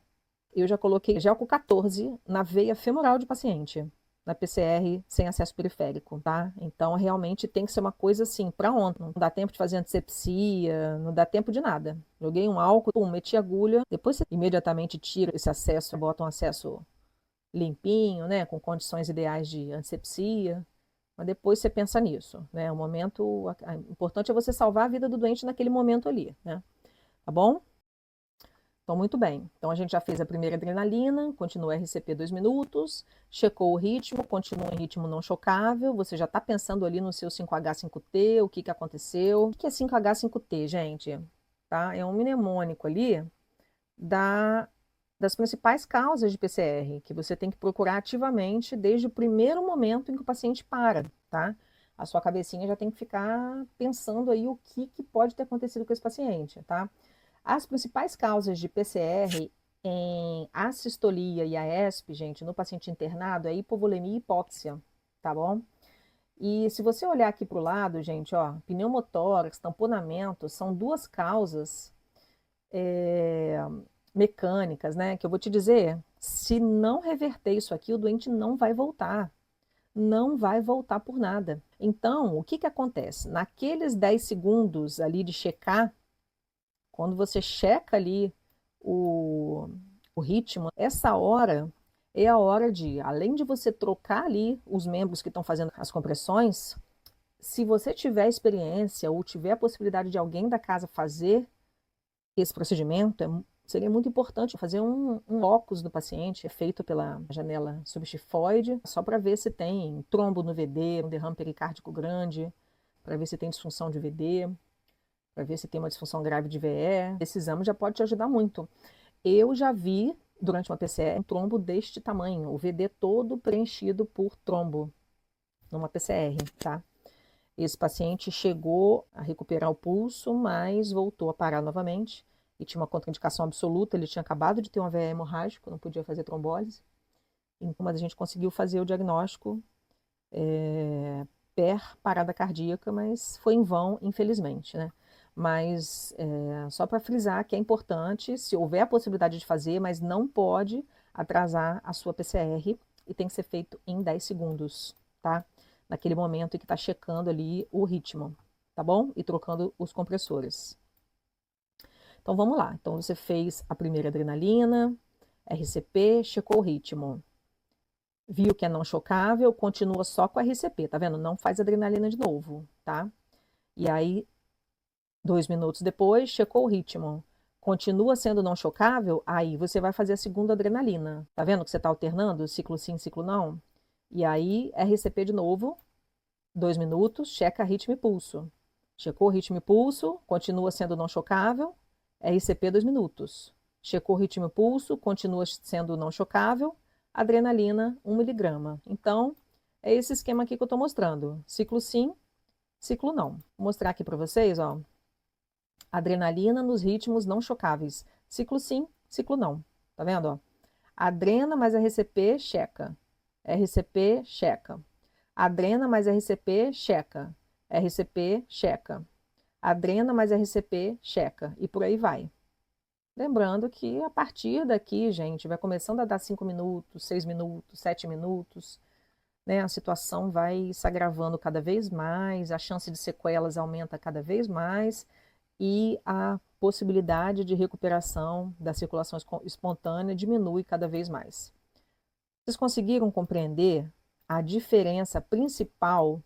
14 na veia femoral de paciente, na PCR sem acesso periférico, tá? Então, realmente tem que ser uma coisa assim, para ontem. Não dá tempo de fazer antisepsia, não dá tempo de nada. Joguei um álcool, pum, meti a agulha, depois você imediatamente tira esse acesso, bota um acesso limpinho, né, com condições ideais de antisepsia, mas depois você pensa nisso, né? O momento, o importante é você salvar a vida do doente naquele momento ali, né? Tá bom? Então, muito bem. Então, a gente já fez a primeira adrenalina, continua RCP 2 minutos, checou o ritmo, continua em ritmo não chocável, você já está pensando ali no seu 5H5T, o que, que aconteceu. O que é 5H5T, gente? Tá? É um mnemônico ali das principais causas de PCR, que você tem que procurar ativamente desde o primeiro momento em que o paciente para, tá? A sua cabecinha já tem que ficar pensando aí o que, que pode ter acontecido com esse paciente, tá? As principais causas de PCR em assistolia e AESP, gente, no paciente internado, é hipovolemia e hipóxia, tá bom? E se você olhar aqui para o lado, gente, ó, pneumotórax, tamponamento, são 2 causas é, mecânicas, né? Que eu vou te dizer, se não reverter isso aqui, o doente não vai voltar. Não vai voltar por nada. Então, o que que acontece? Naqueles 10 segundos ali de checar, quando você checa ali o, o ritmo, essa hora é a hora de, além de você trocar ali os membros que estão fazendo as compressões, se você tiver experiência ou tiver a possibilidade de alguém da casa fazer esse procedimento, seria muito importante fazer um locus do paciente, é feito pela janela subxifoide, só para ver se tem trombo no VD, um derrame pericárdico grande, para ver se tem disfunção de VD, para ver se tem uma disfunção grave de VE. Esse exame já pode te ajudar muito. Eu já vi, durante uma PCR, um trombo deste tamanho, o VD todo preenchido por trombo, numa PCR, tá? Esse paciente chegou a recuperar o pulso, mas voltou a parar novamente e tinha uma contraindicação absoluta. Ele tinha acabado de ter um AVE hemorrágico, não podia fazer trombólise. Então, mas a gente conseguiu fazer o diagnóstico per parada cardíaca, mas foi em vão, infelizmente, né? Mas só para frisar que é importante, se houver a possibilidade de fazer, mas não pode atrasar a sua PCR e tem que ser feito em 10 segundos, tá? Naquele momento em que está checando ali o ritmo, tá bom? E trocando os compressores. Então vamos lá. Então você fez a primeira adrenalina, RCP, checou o ritmo. Viu que é não chocável, continua só com a RCP, tá vendo? Não faz adrenalina de novo, tá? E aí, 2 minutos depois, checou o ritmo. Continua sendo não chocável, aí você vai fazer a segunda adrenalina. Tá vendo que você está alternando ciclo sim, ciclo não? E aí, RCP de novo, 2 minutos, checa ritmo e pulso. Checou ritmo e pulso, continua sendo não chocável, RCP 2 minutos. Checou ritmo e pulso, continua sendo não chocável, adrenalina 1 mg. Então, é esse esquema aqui que eu estou mostrando. Ciclo sim, ciclo não. Vou mostrar aqui para vocês, ó. Adrenalina nos ritmos não chocáveis. Ciclo sim, ciclo não. Tá vendo, ó? Adrena mais RCP, checa. RCP, checa. Adrena mais RCP, checa. RCP, checa. Adrena mais RCP, checa. E por aí vai. Lembrando que a partir daqui, gente, vai começando a dar 5 minutos, 6 minutos, 7 minutos, né, a situação vai se agravando cada vez mais, a chance de sequelas aumenta cada vez mais e a possibilidade de recuperação da circulação espontânea diminui cada vez mais. Vocês conseguiram compreender a diferença principal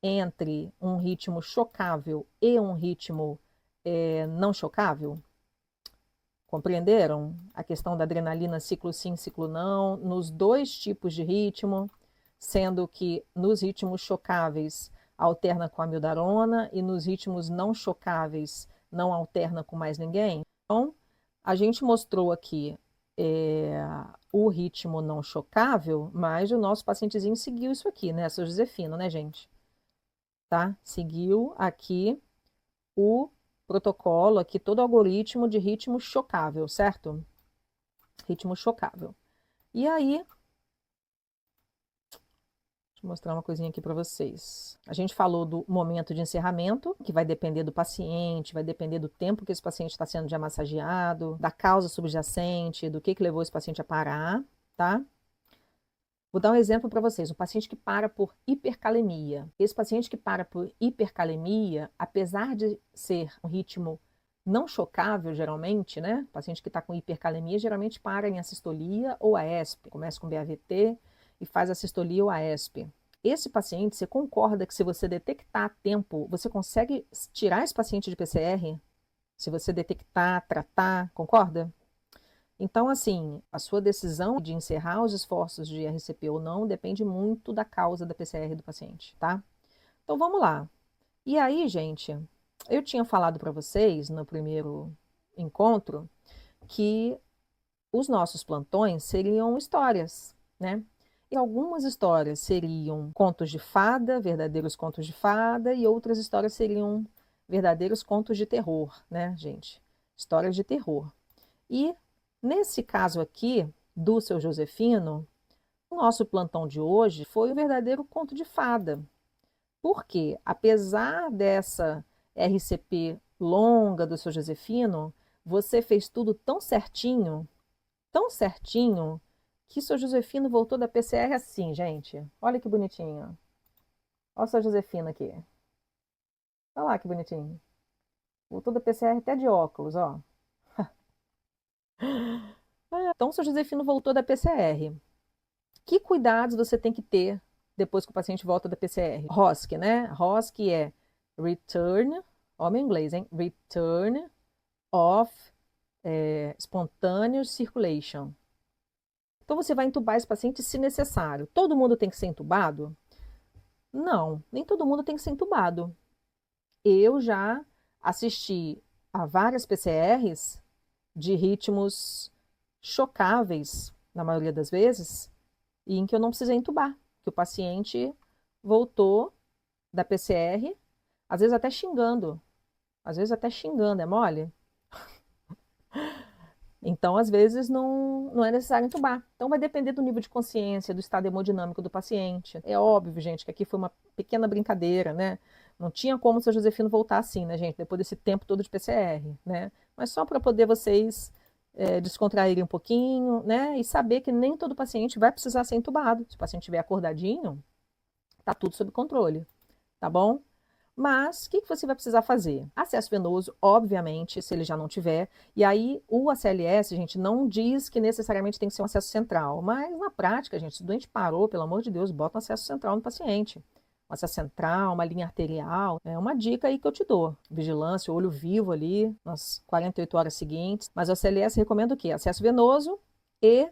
entre um ritmo chocável e um ritmo não chocável? Compreenderam a questão da adrenalina ciclo sim, ciclo não, nos dois tipos de ritmo, sendo que nos ritmos chocáveis alterna com a amiodarona e nos ritmos não chocáveis não alterna com mais ninguém? Então, a gente mostrou aqui o ritmo não chocável, mas o nosso pacientezinho seguiu isso aqui, né? Seu Josefino, né, gente? Tá? Seguiu aqui o protocolo, aqui todo o algoritmo de ritmo chocável, certo? Ritmo chocável. E aí, deixa eu mostrar uma coisinha aqui para vocês. A gente falou do momento de encerramento, que vai depender do paciente, vai depender do tempo que esse paciente está sendo já massageado, da causa subjacente, do que levou esse paciente a parar, tá? Vou dar um exemplo para vocês. Um paciente que para por hipercalemia. Esse paciente que para por hipercalemia, apesar de ser um ritmo não chocável, geralmente, né? O paciente que está com hipercalemia geralmente para em assistolia ou AESP. Começa com BAVT e faz assistolia ou AESP. Esse paciente, você concorda que se você detectar a tempo, você consegue tirar esse paciente de PCR? Se você detectar, tratar, concorda? Então, assim, a sua decisão de encerrar os esforços de RCP ou não depende muito da causa da PCR do paciente, tá? Então, vamos lá. E aí, gente, eu tinha falado para vocês no primeiro encontro que os nossos plantões seriam histórias, né? E algumas histórias seriam contos de fada, verdadeiros contos de fada, e outras histórias seriam verdadeiros contos de terror, né, gente? Histórias de terror. E nesse caso aqui do seu Josefino, o nosso plantão de hoje foi um verdadeiro conto de fada. Porque, apesar dessa RCP longa do seu Josefino, você fez tudo tão certinho, que seu Josefino voltou da PCR assim, gente. Olha que bonitinho. Olha o seu Josefino aqui. Olha lá que bonitinho. Voltou da PCR até de óculos, ó. Então, o seu Josefino voltou da PCR. Que cuidados você tem que ter depois que o paciente volta da PCR? ROSC, né? ROSC é Return, ó meu inglês, hein? Return of Spontaneous Circulation. Então você vai entubar esse paciente se necessário. Todo mundo tem que ser entubado? Não, nem todo mundo tem que ser entubado. Eu já assisti a várias PCRs de ritmos chocáveis, na maioria das vezes, e em que eu não precisei entubar, que o paciente voltou da PCR, às vezes até xingando, é mole? Então, às vezes, não é necessário entubar. Então, vai depender do nível de consciência, do estado hemodinâmico do paciente. É óbvio, gente, que aqui foi uma pequena brincadeira, né? Não tinha como o seu Josefino voltar assim, né, gente? Depois desse tempo todo de PCR, né? Mas só para poder vocês descontraírem um pouquinho, né? E saber que nem todo paciente vai precisar ser entubado. Se o paciente estiver acordadinho, tá tudo sob controle, tá bom? Mas o que você vai precisar fazer? Acesso venoso, obviamente, se ele já não tiver. E aí, o ACLS, gente, não diz que necessariamente tem que ser um acesso central. Mas, na prática, gente, se o doente parou, pelo amor de Deus, bota um acesso central no paciente. Um acesso central, uma linha arterial. É uma dica aí que eu te dou. Vigilância, olho vivo ali, nas 48 horas seguintes. Mas o ACLS recomenda o quê? Acesso venoso e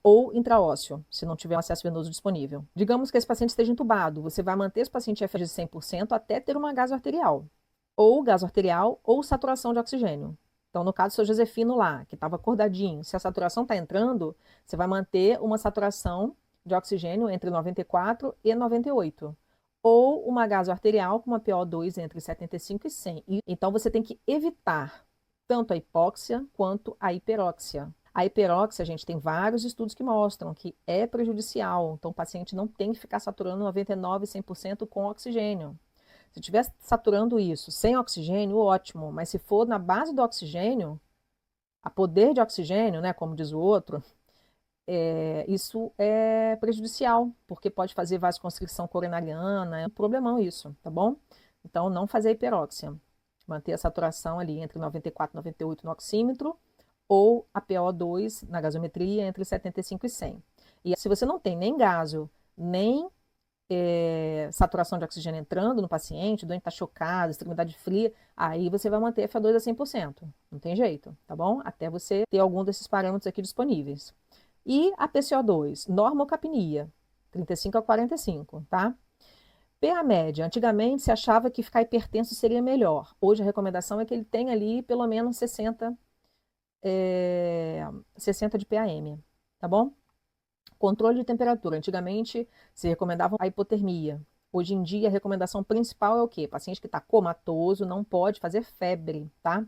ou intraósseo, se não tiver um acesso venoso disponível. Digamos que esse paciente esteja entubado, você vai manter esse paciente FG de 100% até ter uma gasoarterial, ou saturação de oxigênio. Então, no caso do seu Josefino lá, que estava acordadinho, se a saturação está entrando, você vai manter uma saturação de oxigênio entre 94 e 98. Ou uma gasoarterial com uma PO2 entre 75 e 100. Então, você tem que evitar tanto a hipóxia quanto a hiperóxia. A hiperóxia, gente, tem vários estudos que mostram que é prejudicial. Então, o paciente não tem que ficar saturando 99, 100% com oxigênio. Se estiver saturando isso sem oxigênio, ótimo. Mas se for na base do oxigênio, a poder de oxigênio, né, como diz o outro, isso é prejudicial, porque pode fazer vasoconstricção coronariana, é um problemão isso, tá bom? Então, não fazer hiperóxia. Manter a saturação ali entre 94 e 98 no oxímetro, ou a PO2 na gasometria entre 75 e 100. E se você não tem nem gaso, nem saturação de oxigênio entrando no paciente, o doente está chocado, extremidade fria, aí você vai manter FA2 a 100%. Não tem jeito, tá bom? Até você ter algum desses parâmetros aqui disponíveis. E a PCO2, normocapnia, 35 a 45, tá? PA média, antigamente se achava que ficar hipertenso seria melhor. Hoje a recomendação é que ele tenha ali pelo menos 60 de PAM, tá bom? Controle de temperatura. Antigamente se recomendava a hipotermia. Hoje em dia a recomendação principal é o quê? Paciente que está comatoso não pode fazer febre, tá?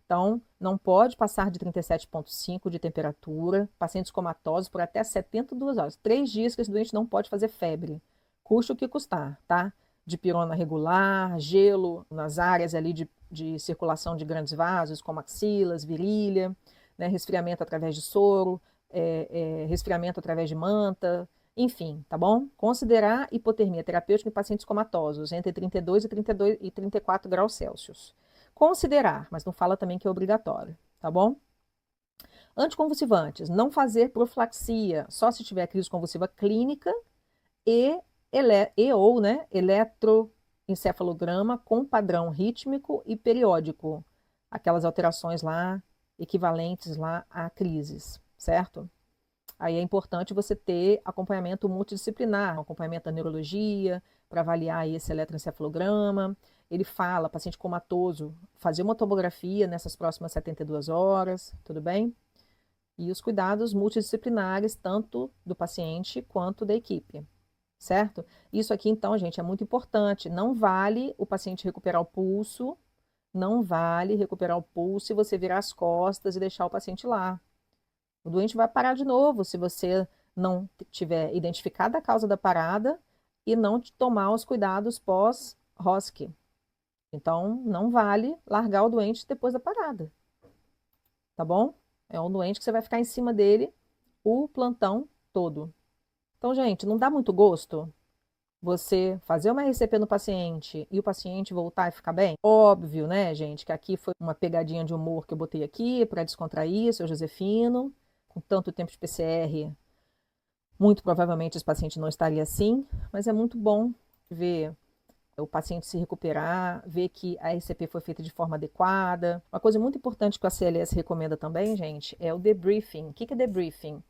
Então, não pode passar de 37,5 de temperatura, pacientes comatosos por até 72 horas. 3 dias que esse doente não pode fazer febre. Custe o que custar, tá? Dipirona regular, gelo nas áreas ali de circulação de grandes vasos, como axilas, virilha, né? Resfriamento através de soro, resfriamento através de manta, enfim, tá bom? Considerar hipotermia terapêutica em pacientes comatosos entre 32 e 34 graus Celsius. Considerar, mas não fala também que é obrigatório, tá bom? Anticonvulsivantes, não fazer profilaxia, só se tiver crise convulsiva clínica ou né, eletroencefalograma com padrão rítmico e periódico, aquelas alterações lá equivalentes lá a crises, certo? Aí é importante você ter acompanhamento multidisciplinar, acompanhamento da neurologia, para avaliar esse eletroencefalograma. Ele fala, paciente comatoso, fazer uma tomografia nessas próximas 72 horas, tudo bem? E os cuidados multidisciplinares, tanto do paciente quanto da equipe, certo? Isso aqui, então, gente, é muito importante. Não vale o paciente recuperar o pulso, não vale recuperar o pulso e você virar as costas e deixar o paciente lá. O doente vai parar de novo se você não tiver identificado a causa da parada e não tomar os cuidados pós-ROSC. Então, não vale largar o doente depois da parada, tá bom? É um doente que você vai ficar em cima dele o plantão todo. Então, gente, não dá muito gosto você fazer uma RCP no paciente e o paciente voltar e ficar bem? Óbvio, né, gente, que aqui foi uma pegadinha de humor que eu botei aqui para descontrair, seu Josefino, com tanto tempo de PCR, muito provavelmente esse paciente não estaria assim, mas é muito bom ver o paciente se recuperar, ver que a RCP foi feita de forma adequada. Uma coisa muito importante que a CLS recomenda também, gente, é o debriefing. O que é debriefing?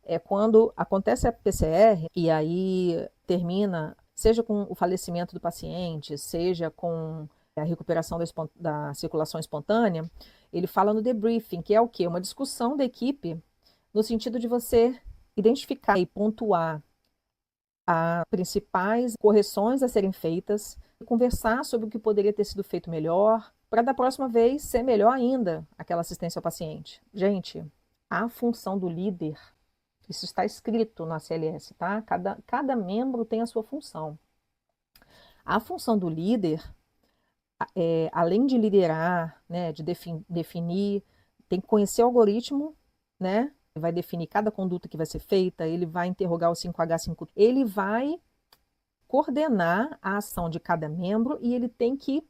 É quando acontece a PCR e aí termina, seja com o falecimento do paciente, seja com a recuperação da circulação espontânea, ele fala no debriefing, que é o quê? Uma discussão da equipe no sentido de você identificar e pontuar as principais correções a serem feitas, conversar sobre o que poderia ter sido feito melhor, para da próxima vez ser melhor ainda aquela assistência ao paciente. Gente, a função do líder, isso está escrito na CLS, tá? Cada membro tem a sua função. A função do líder, além de liderar, né, de definir, tem que conhecer o algoritmo, né? Vai definir cada conduta que vai ser feita, ele vai interrogar o 5H5, ele vai coordenar a ação de cada membro e ele tem que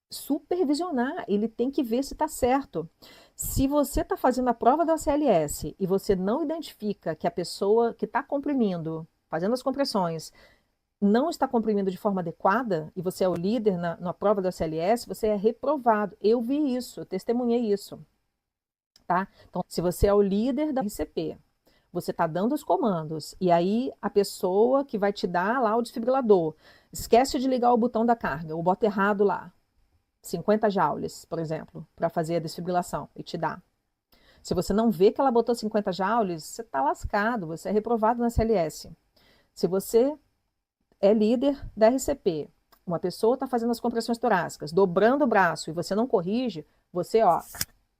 supervisionar, ele tem que ver se está certo. Se você está fazendo a prova da CLS e você não identifica que a pessoa que está comprimindo, fazendo as compressões, não está comprimindo de forma adequada, e você é o líder na prova da CLS, você é reprovado. Eu vi isso, eu testemunhei isso. Tá? Então, se você é o líder da RCP, você está dando os comandos, e aí a pessoa que vai te dar lá o desfibrilador, esquece de ligar o botão da carga, ou bota errado lá, 50 joules, por exemplo, para fazer a desfibrilação, e te dá. Se você não vê que ela botou 50 joules, você está lascado, você é reprovado na CLS. Se você é líder da RCP, uma pessoa está fazendo as compressões torácicas, dobrando o braço, e você não corrige, você, ó,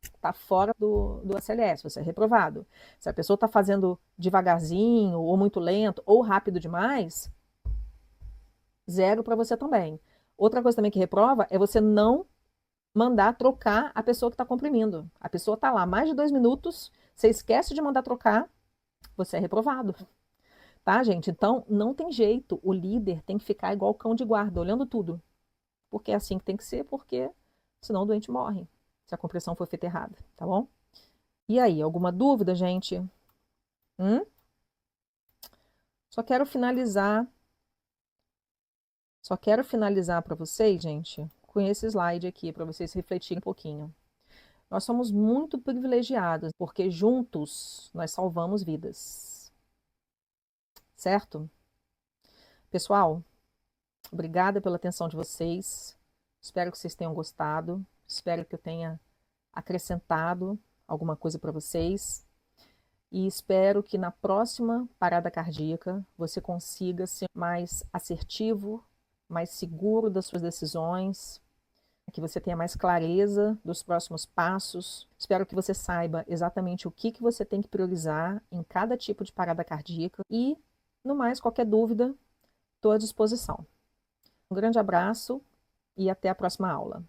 está fora do ACLS, você é reprovado. Se a pessoa está fazendo devagarzinho, ou muito lento, ou rápido demais, 0 para você também. Outra coisa também que reprova é você não mandar trocar a pessoa que está comprimindo. A pessoa está lá mais de 2 minutos, você esquece de mandar trocar, você é reprovado, tá, gente? Então, não tem jeito, o líder tem que ficar igual o cão de guarda, olhando tudo, porque é assim que tem que ser, porque senão o doente morre, se a compressão for feita errada, tá bom? E aí, alguma dúvida, gente? Hum? Só quero finalizar, para vocês, gente, com esse slide aqui, para vocês refletirem um pouquinho. Nós somos muito privilegiados, porque juntos nós salvamos vidas, certo? Pessoal, obrigada pela atenção de vocês. Espero que vocês tenham gostado. Espero que eu tenha acrescentado alguma coisa para vocês. E espero que na próxima parada cardíaca você consiga ser mais assertivo, mais seguro das suas decisões, que você tenha mais clareza dos próximos passos. Espero que você saiba exatamente o que você tem que priorizar em cada tipo de parada cardíaca. E, no mais, qualquer dúvida, estou à disposição. Um grande abraço e até a próxima aula.